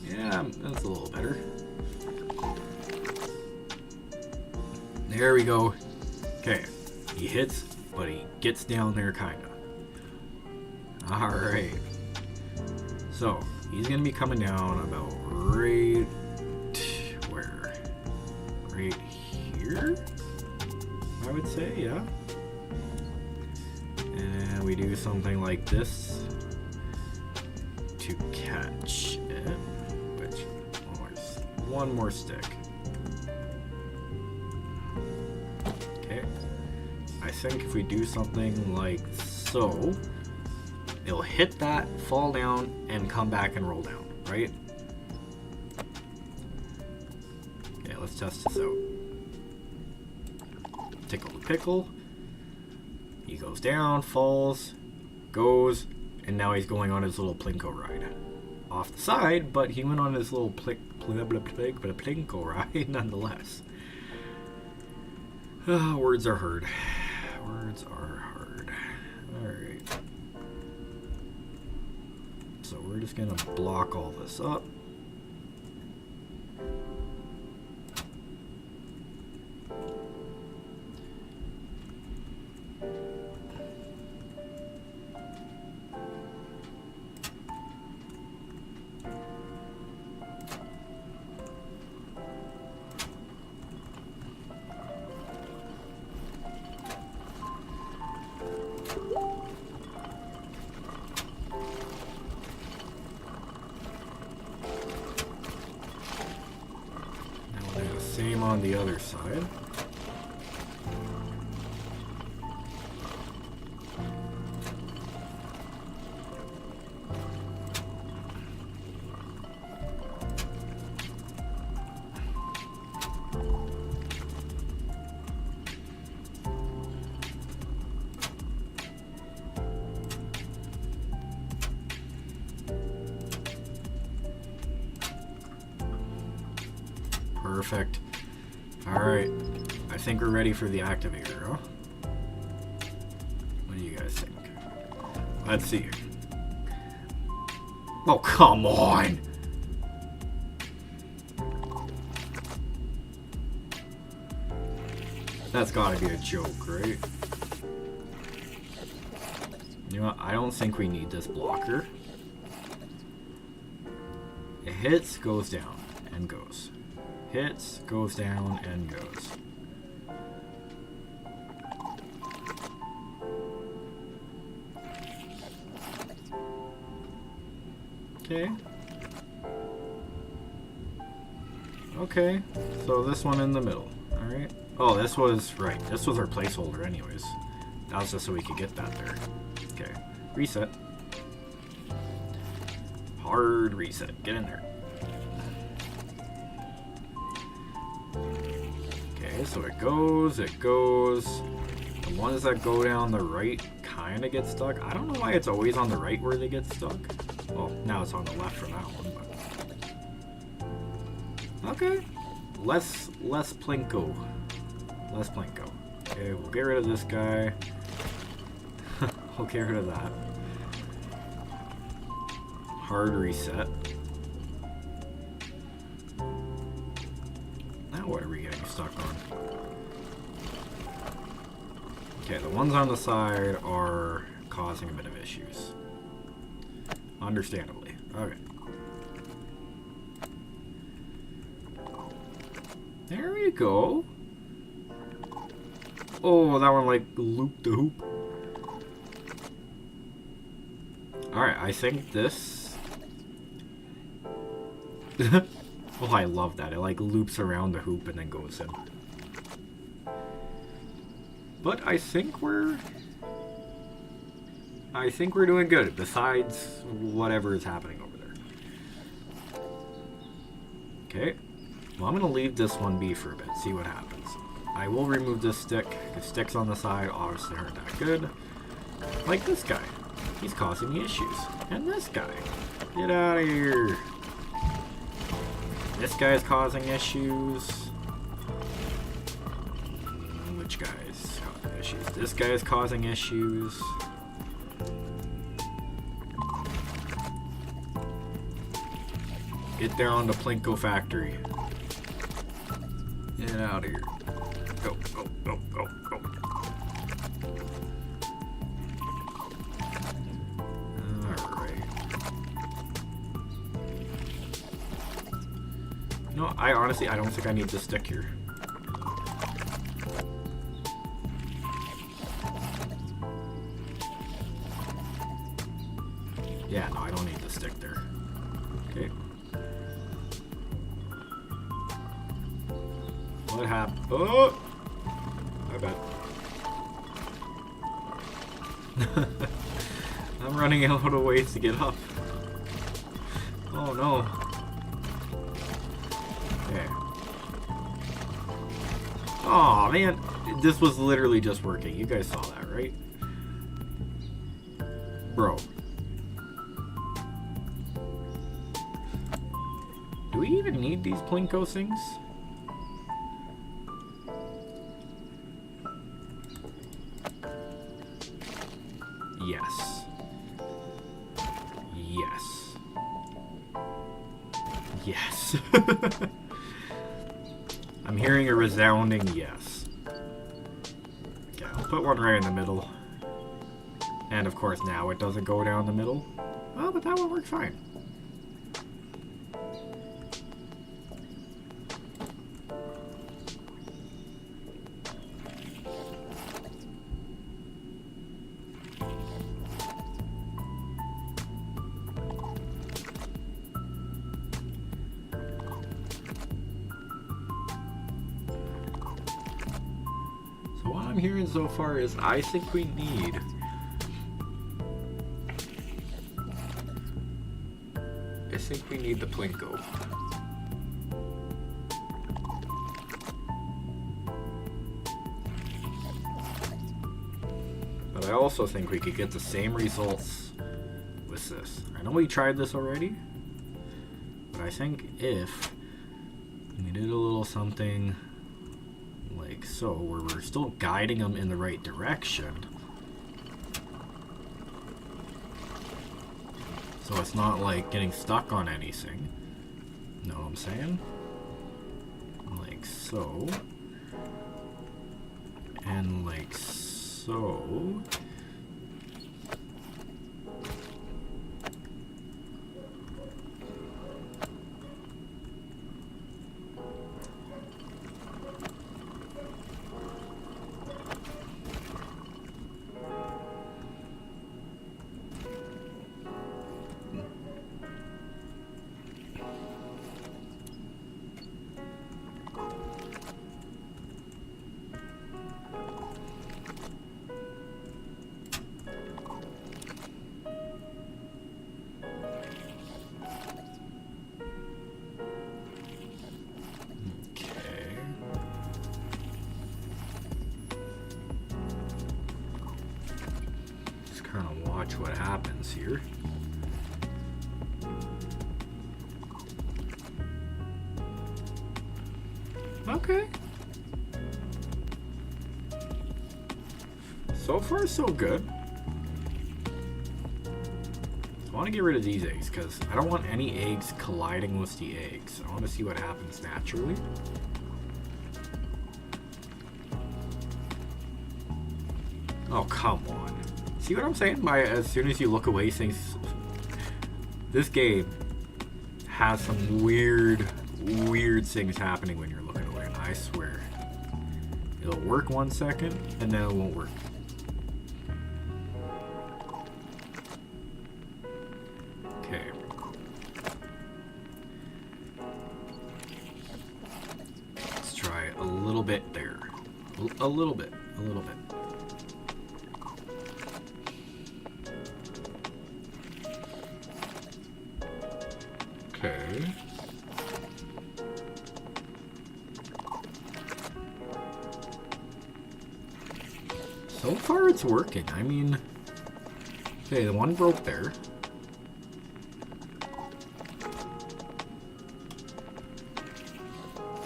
Yeah, that's a little better. There we go. Okay, he hits, but he gets down there kinda. Alright. So, he's gonna be coming down about right where? Right here? I would say, yeah. And we do something like this to catch it. Which, one more stick. Okay. I think if we do something like so, it'll hit that, fall down, and come back and roll down, right? Okay, let's test this out. Tickle the pickle. He goes down, falls, goes, and now he's going on his little Plinko ride. Off the side, but he went on his little Plinko ride nonetheless. Words are hard. Words are hard. Alright. So we're just gonna block all this up. Same on the other side. Perfect. Alright. I think we're ready for the activator, huh? What do you guys think? Let's see. Oh, come on! That's gotta be a joke, right? You know what? I don't think we need this blocker. It hits, goes down, and goes. Hits, goes down, and goes. Okay. Okay, so this one in the middle, alright? Oh, this was, right, this was our placeholder anyways. That was just so we could get that there. Okay, reset. Hard reset, get in there. Okay, so it goes. The ones that go down the right kind of get stuck. I don't know why it's always on the right where they get stuck. Well, now it's on the left from that one, but... Okay. Less plinko. Less plinko. Okay, we'll get rid of this guy. We'll get rid of that. Hard reset. Now what are we getting stuck on? Okay, the ones on the side are causing a bit of issues. Understandably. Okay. There we go. Oh, that one like looped the hoop. Alright, I think this... Oh, I love that. It like loops around the hoop and then goes in. But I think we're doing good, besides whatever is happening over there. Okay. Well, I'm going to leave this one be for a bit, see what happens. I will remove this stick. The sticks on the side obviously aren't that good. Like this guy. He's causing me issues. And this guy. Get out of here. This guy's causing issues. Which guy's causing issues? This guy's causing issues. Get there on the Plinko factory. Get out of here. Go, go, go, go, go. Alright. No, I honestly don't think I need to stick here. Yeah, no, I don't need to stick there. Okay. What happened? Oh! My bad. I'm running out of ways to get up. Oh no. Okay. Aw, man. This was literally just working. You guys saw that, right? Bro. Do we even need these Plinko things? Yes. Yes. Yes. I'm hearing a resounding yes. Okay, I'll put one right in the middle. And of course now it doesn't go down the middle. Oh, but that one worked fine. What I'm hearing so far is I think we need the Plinko. But I also think we could get the same results with this. I know we tried this already, but I think if we did a little little something like so, where we're still guiding them in the right direction. So it's not like getting stuck on anything. Know what I'm saying? Like so. And like so. Kind of watch what happens here. Okay. So far, so good. I want to get rid of these eggs because I don't want any eggs colliding with the eggs. I want to see what happens naturally. Oh, come on. See what I'm saying? By as soon as you look away, things. This game has some weird things happening when you're looking away. And I swear, it'll work 1 second and then it won't work. Okay. Let's try a little bit there. A little bit. Okay. So far it's working. I mean, okay, the one broke there.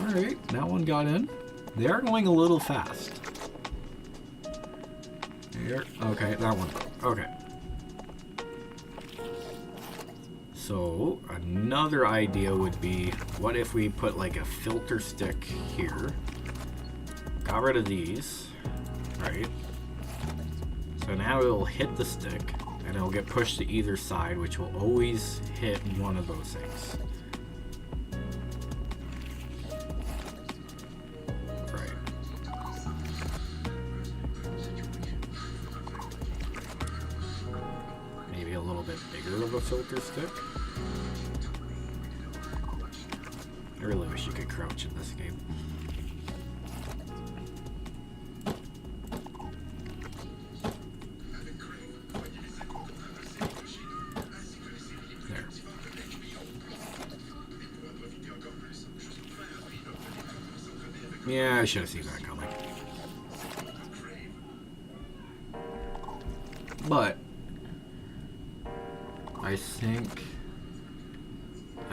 Alright, that one got in. They are going a little fast. Here, okay, that one broke. Okay. So, another idea would be, what if we put like a filter stick here, got rid of these, right? So now it'll hit the stick, and it'll get pushed to either side, which will always hit one of those things. Right. Maybe a little bit bigger of a filter stick. I really wish you could crouch in this game. There. Yeah, I should have seen that coming. But I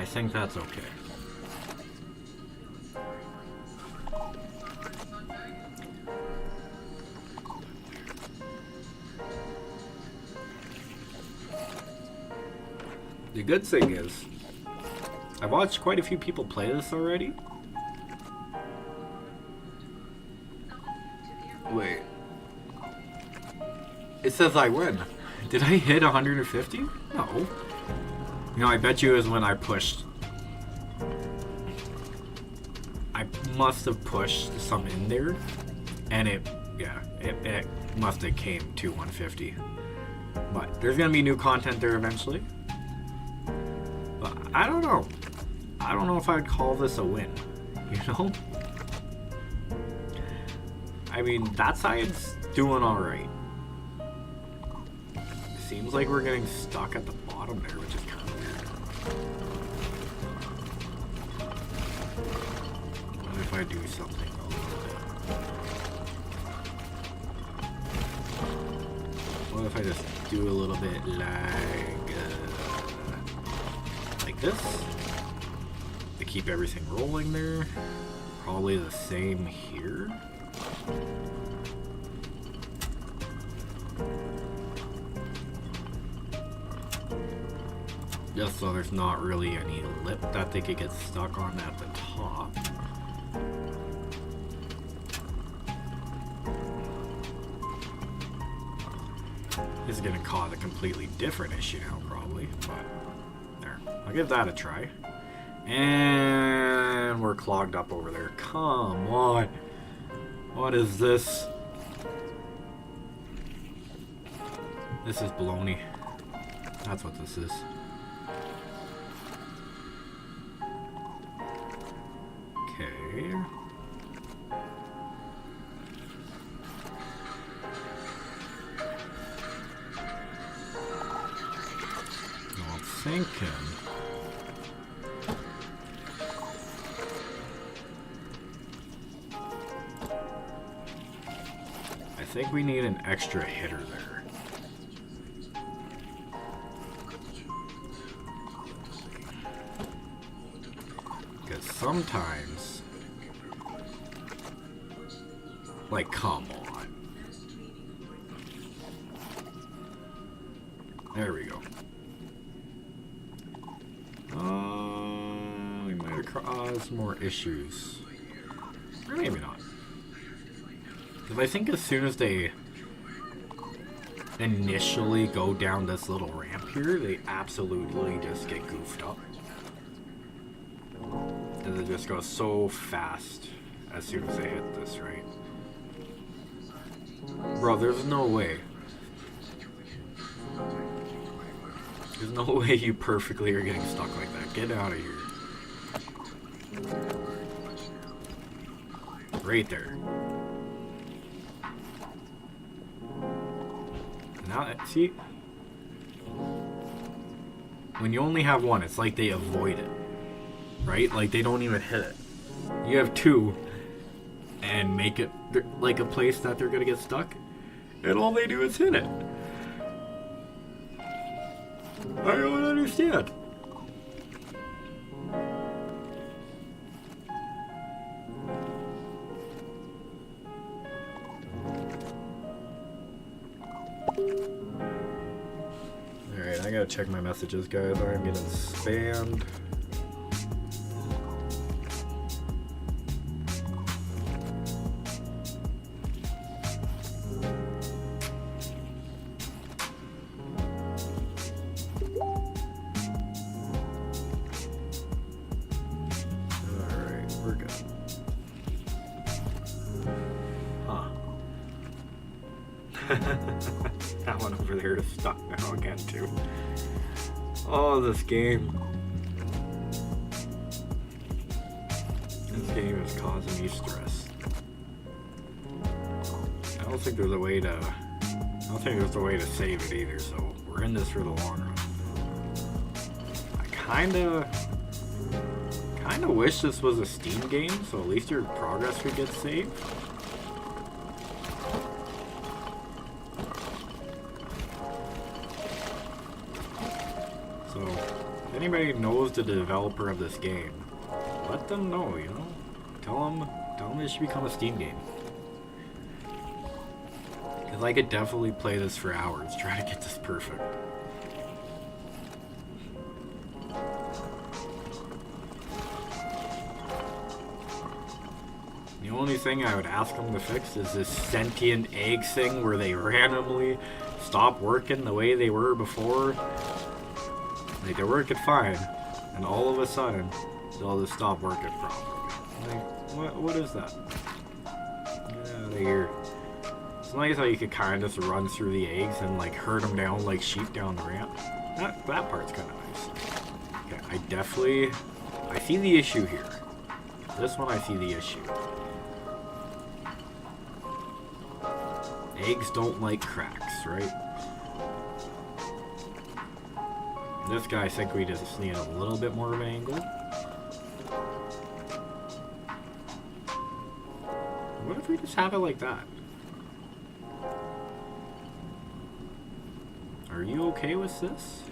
think that's okay. The good thing is, I've watched quite a few people play this already. Wait. It says I win. Did I hit 150? No. You know, I bet you it was when I pushed. I must have pushed some in there, and it must have came to 150. But there's gonna be new content there eventually. But I don't know. I don't know if I'd call this a win. You know? I mean, that side's doing alright. Seems like we're getting stuck at the bottom there, which is kind of weird. What if I do something a little bit? What if I just do a little bit like this? To keep everything rolling there. probably the same here. Just so there's not really any lip that they could get stuck on at the top. This is going to cause a completely different issue now, probably, but there. I'll give that a try. And we're clogged up over there. Come on. What is this? This is baloney. That's what this is. Okay. I'm thinking. I think we need an extra hitter there. Because sometimes, like, come on. There we go. We might have caused more issues. Or maybe not. Because I think as soon as they initially go down this little ramp here, they absolutely just get goofed up. And it just goes so fast as soon as they hit this, right? Bro, there's no way. There's no way you perfectly are getting stuck like that. Get out of here. Right there. Now, see? When you only have one, it's like they avoid it. Right? Like they don't even hit it. You have two and make it like a place that they're gonna get stuck, and all they do is hit it. I don't understand. Alright, I gotta check my messages, guys. I'm getting spammed. We're good. Huh. That one over there is stuck now again, too. Oh, this game. This game is causing me stress. I don't think there's a way to... I don't think there's a way to save it either, so we're in this for the long run. I kinda wish this was a Steam game, so at least your progress would get saved. So, if anybody knows the developer of this game, let them know, you know? Tell them it should become a Steam game. Because I could definitely play this for hours, trying to get this perfect. The only thing I would ask them to fix is this sentient egg thing where they randomly stop working the way they were before. Like, they're working fine, and all of a sudden, they'll just stop working properly. Like, what is that? Get out of here. It's nice how you could kind of just run through the eggs and, like, herd them down like sheep down the ramp. That part's kind of nice. Okay, I see the issue here. This one, I see the issue. Eggs don't like cracks, right? This guy, I think we just need a little bit more of an angle. What if we just have it like that? Are you okay with this?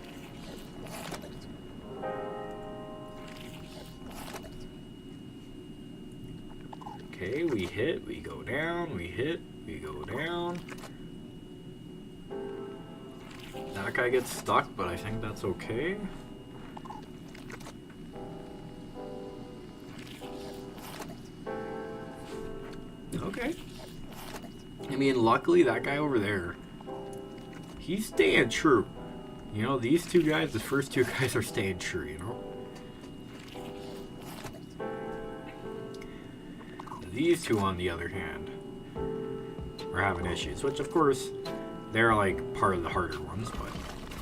Okay, we hit, we go down, we hit, we go down. That guy gets stuck, but I think that's okay. Okay. I mean, luckily that guy over there, he's staying true. You know, these two guys, the first two guys are staying true, you know? These two, on the other hand, are having issues, which of course, they're like part of the harder ones, but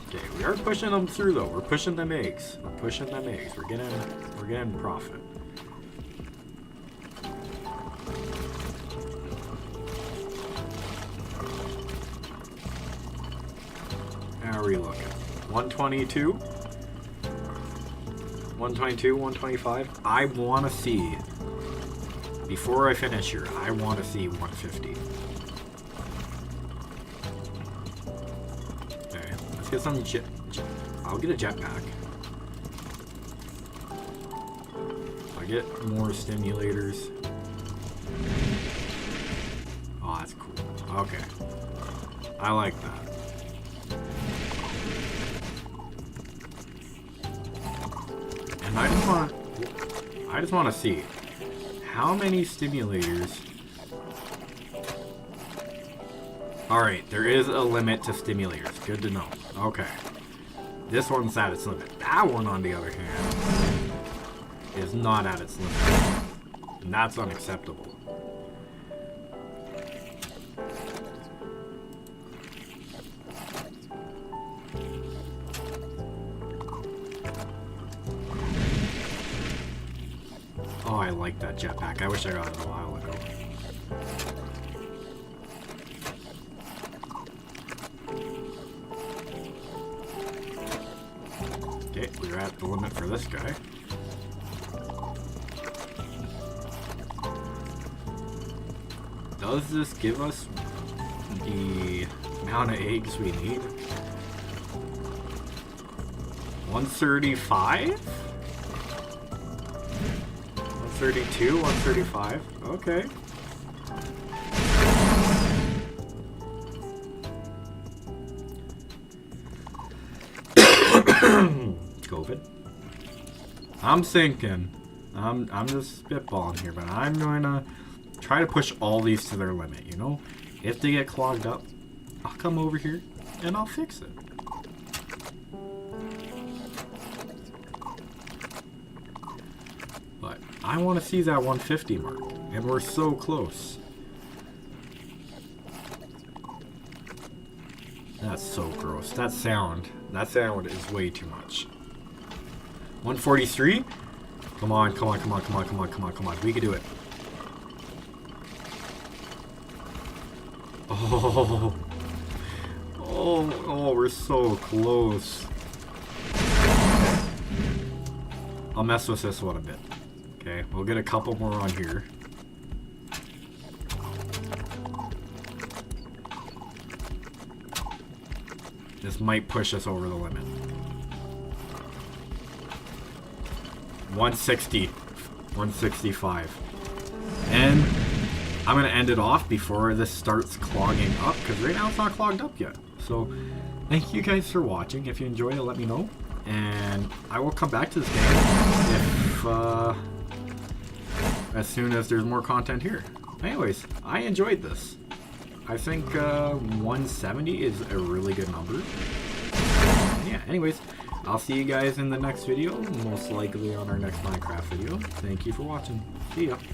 okay, we are pushing them through though. We're pushing them eggs. We're pushing them eggs. We're getting profit. How are we looking? 122? 122, 125? I want to see, before I finish here, I want to see 150. Okay, let's get some I'll get a jetpack. I get more stimulators. Oh, that's cool. Okay. I like that. And I just want to see how many stimulators. Alright, there is a limit to stimulators. Good to know. Okay. This one's at its limit. That one, on the other hand, is not at its limit. And that's unacceptable. Oh, I like that jetpack. I wish I got it a while ago. Okay, we're at the limit for this guy. Does this give us the amount of eggs we need? 135? 132, 135. Okay. COVID. I'm thinking, I'm just spitballing here, but I'm going to try to push all these to their limit, you know? If they get clogged up, I'll come over here and I'll fix it. But I want to see that 150 mark, and we're so close. That's so gross. That sound is way too much. 143? Come on, come on, come on, come on, come on, come on, come on. We can do it. Oh, oh, we're so close. I'll mess with this one a bit. Okay, we'll get a couple more on here. This might push us over the limit. 160, 165. And I'm going to end it off before this starts clogging up, because right now it's not clogged up yet. So, thank you guys for watching. If you enjoyed it, let me know. And I will come back to this game if, as soon as there's more content here. Anyways, I enjoyed this. I think 170 is a really good number. Yeah, anyways, I'll see you guys in the next video, most likely on our next Minecraft video. Thank you for watching. See ya.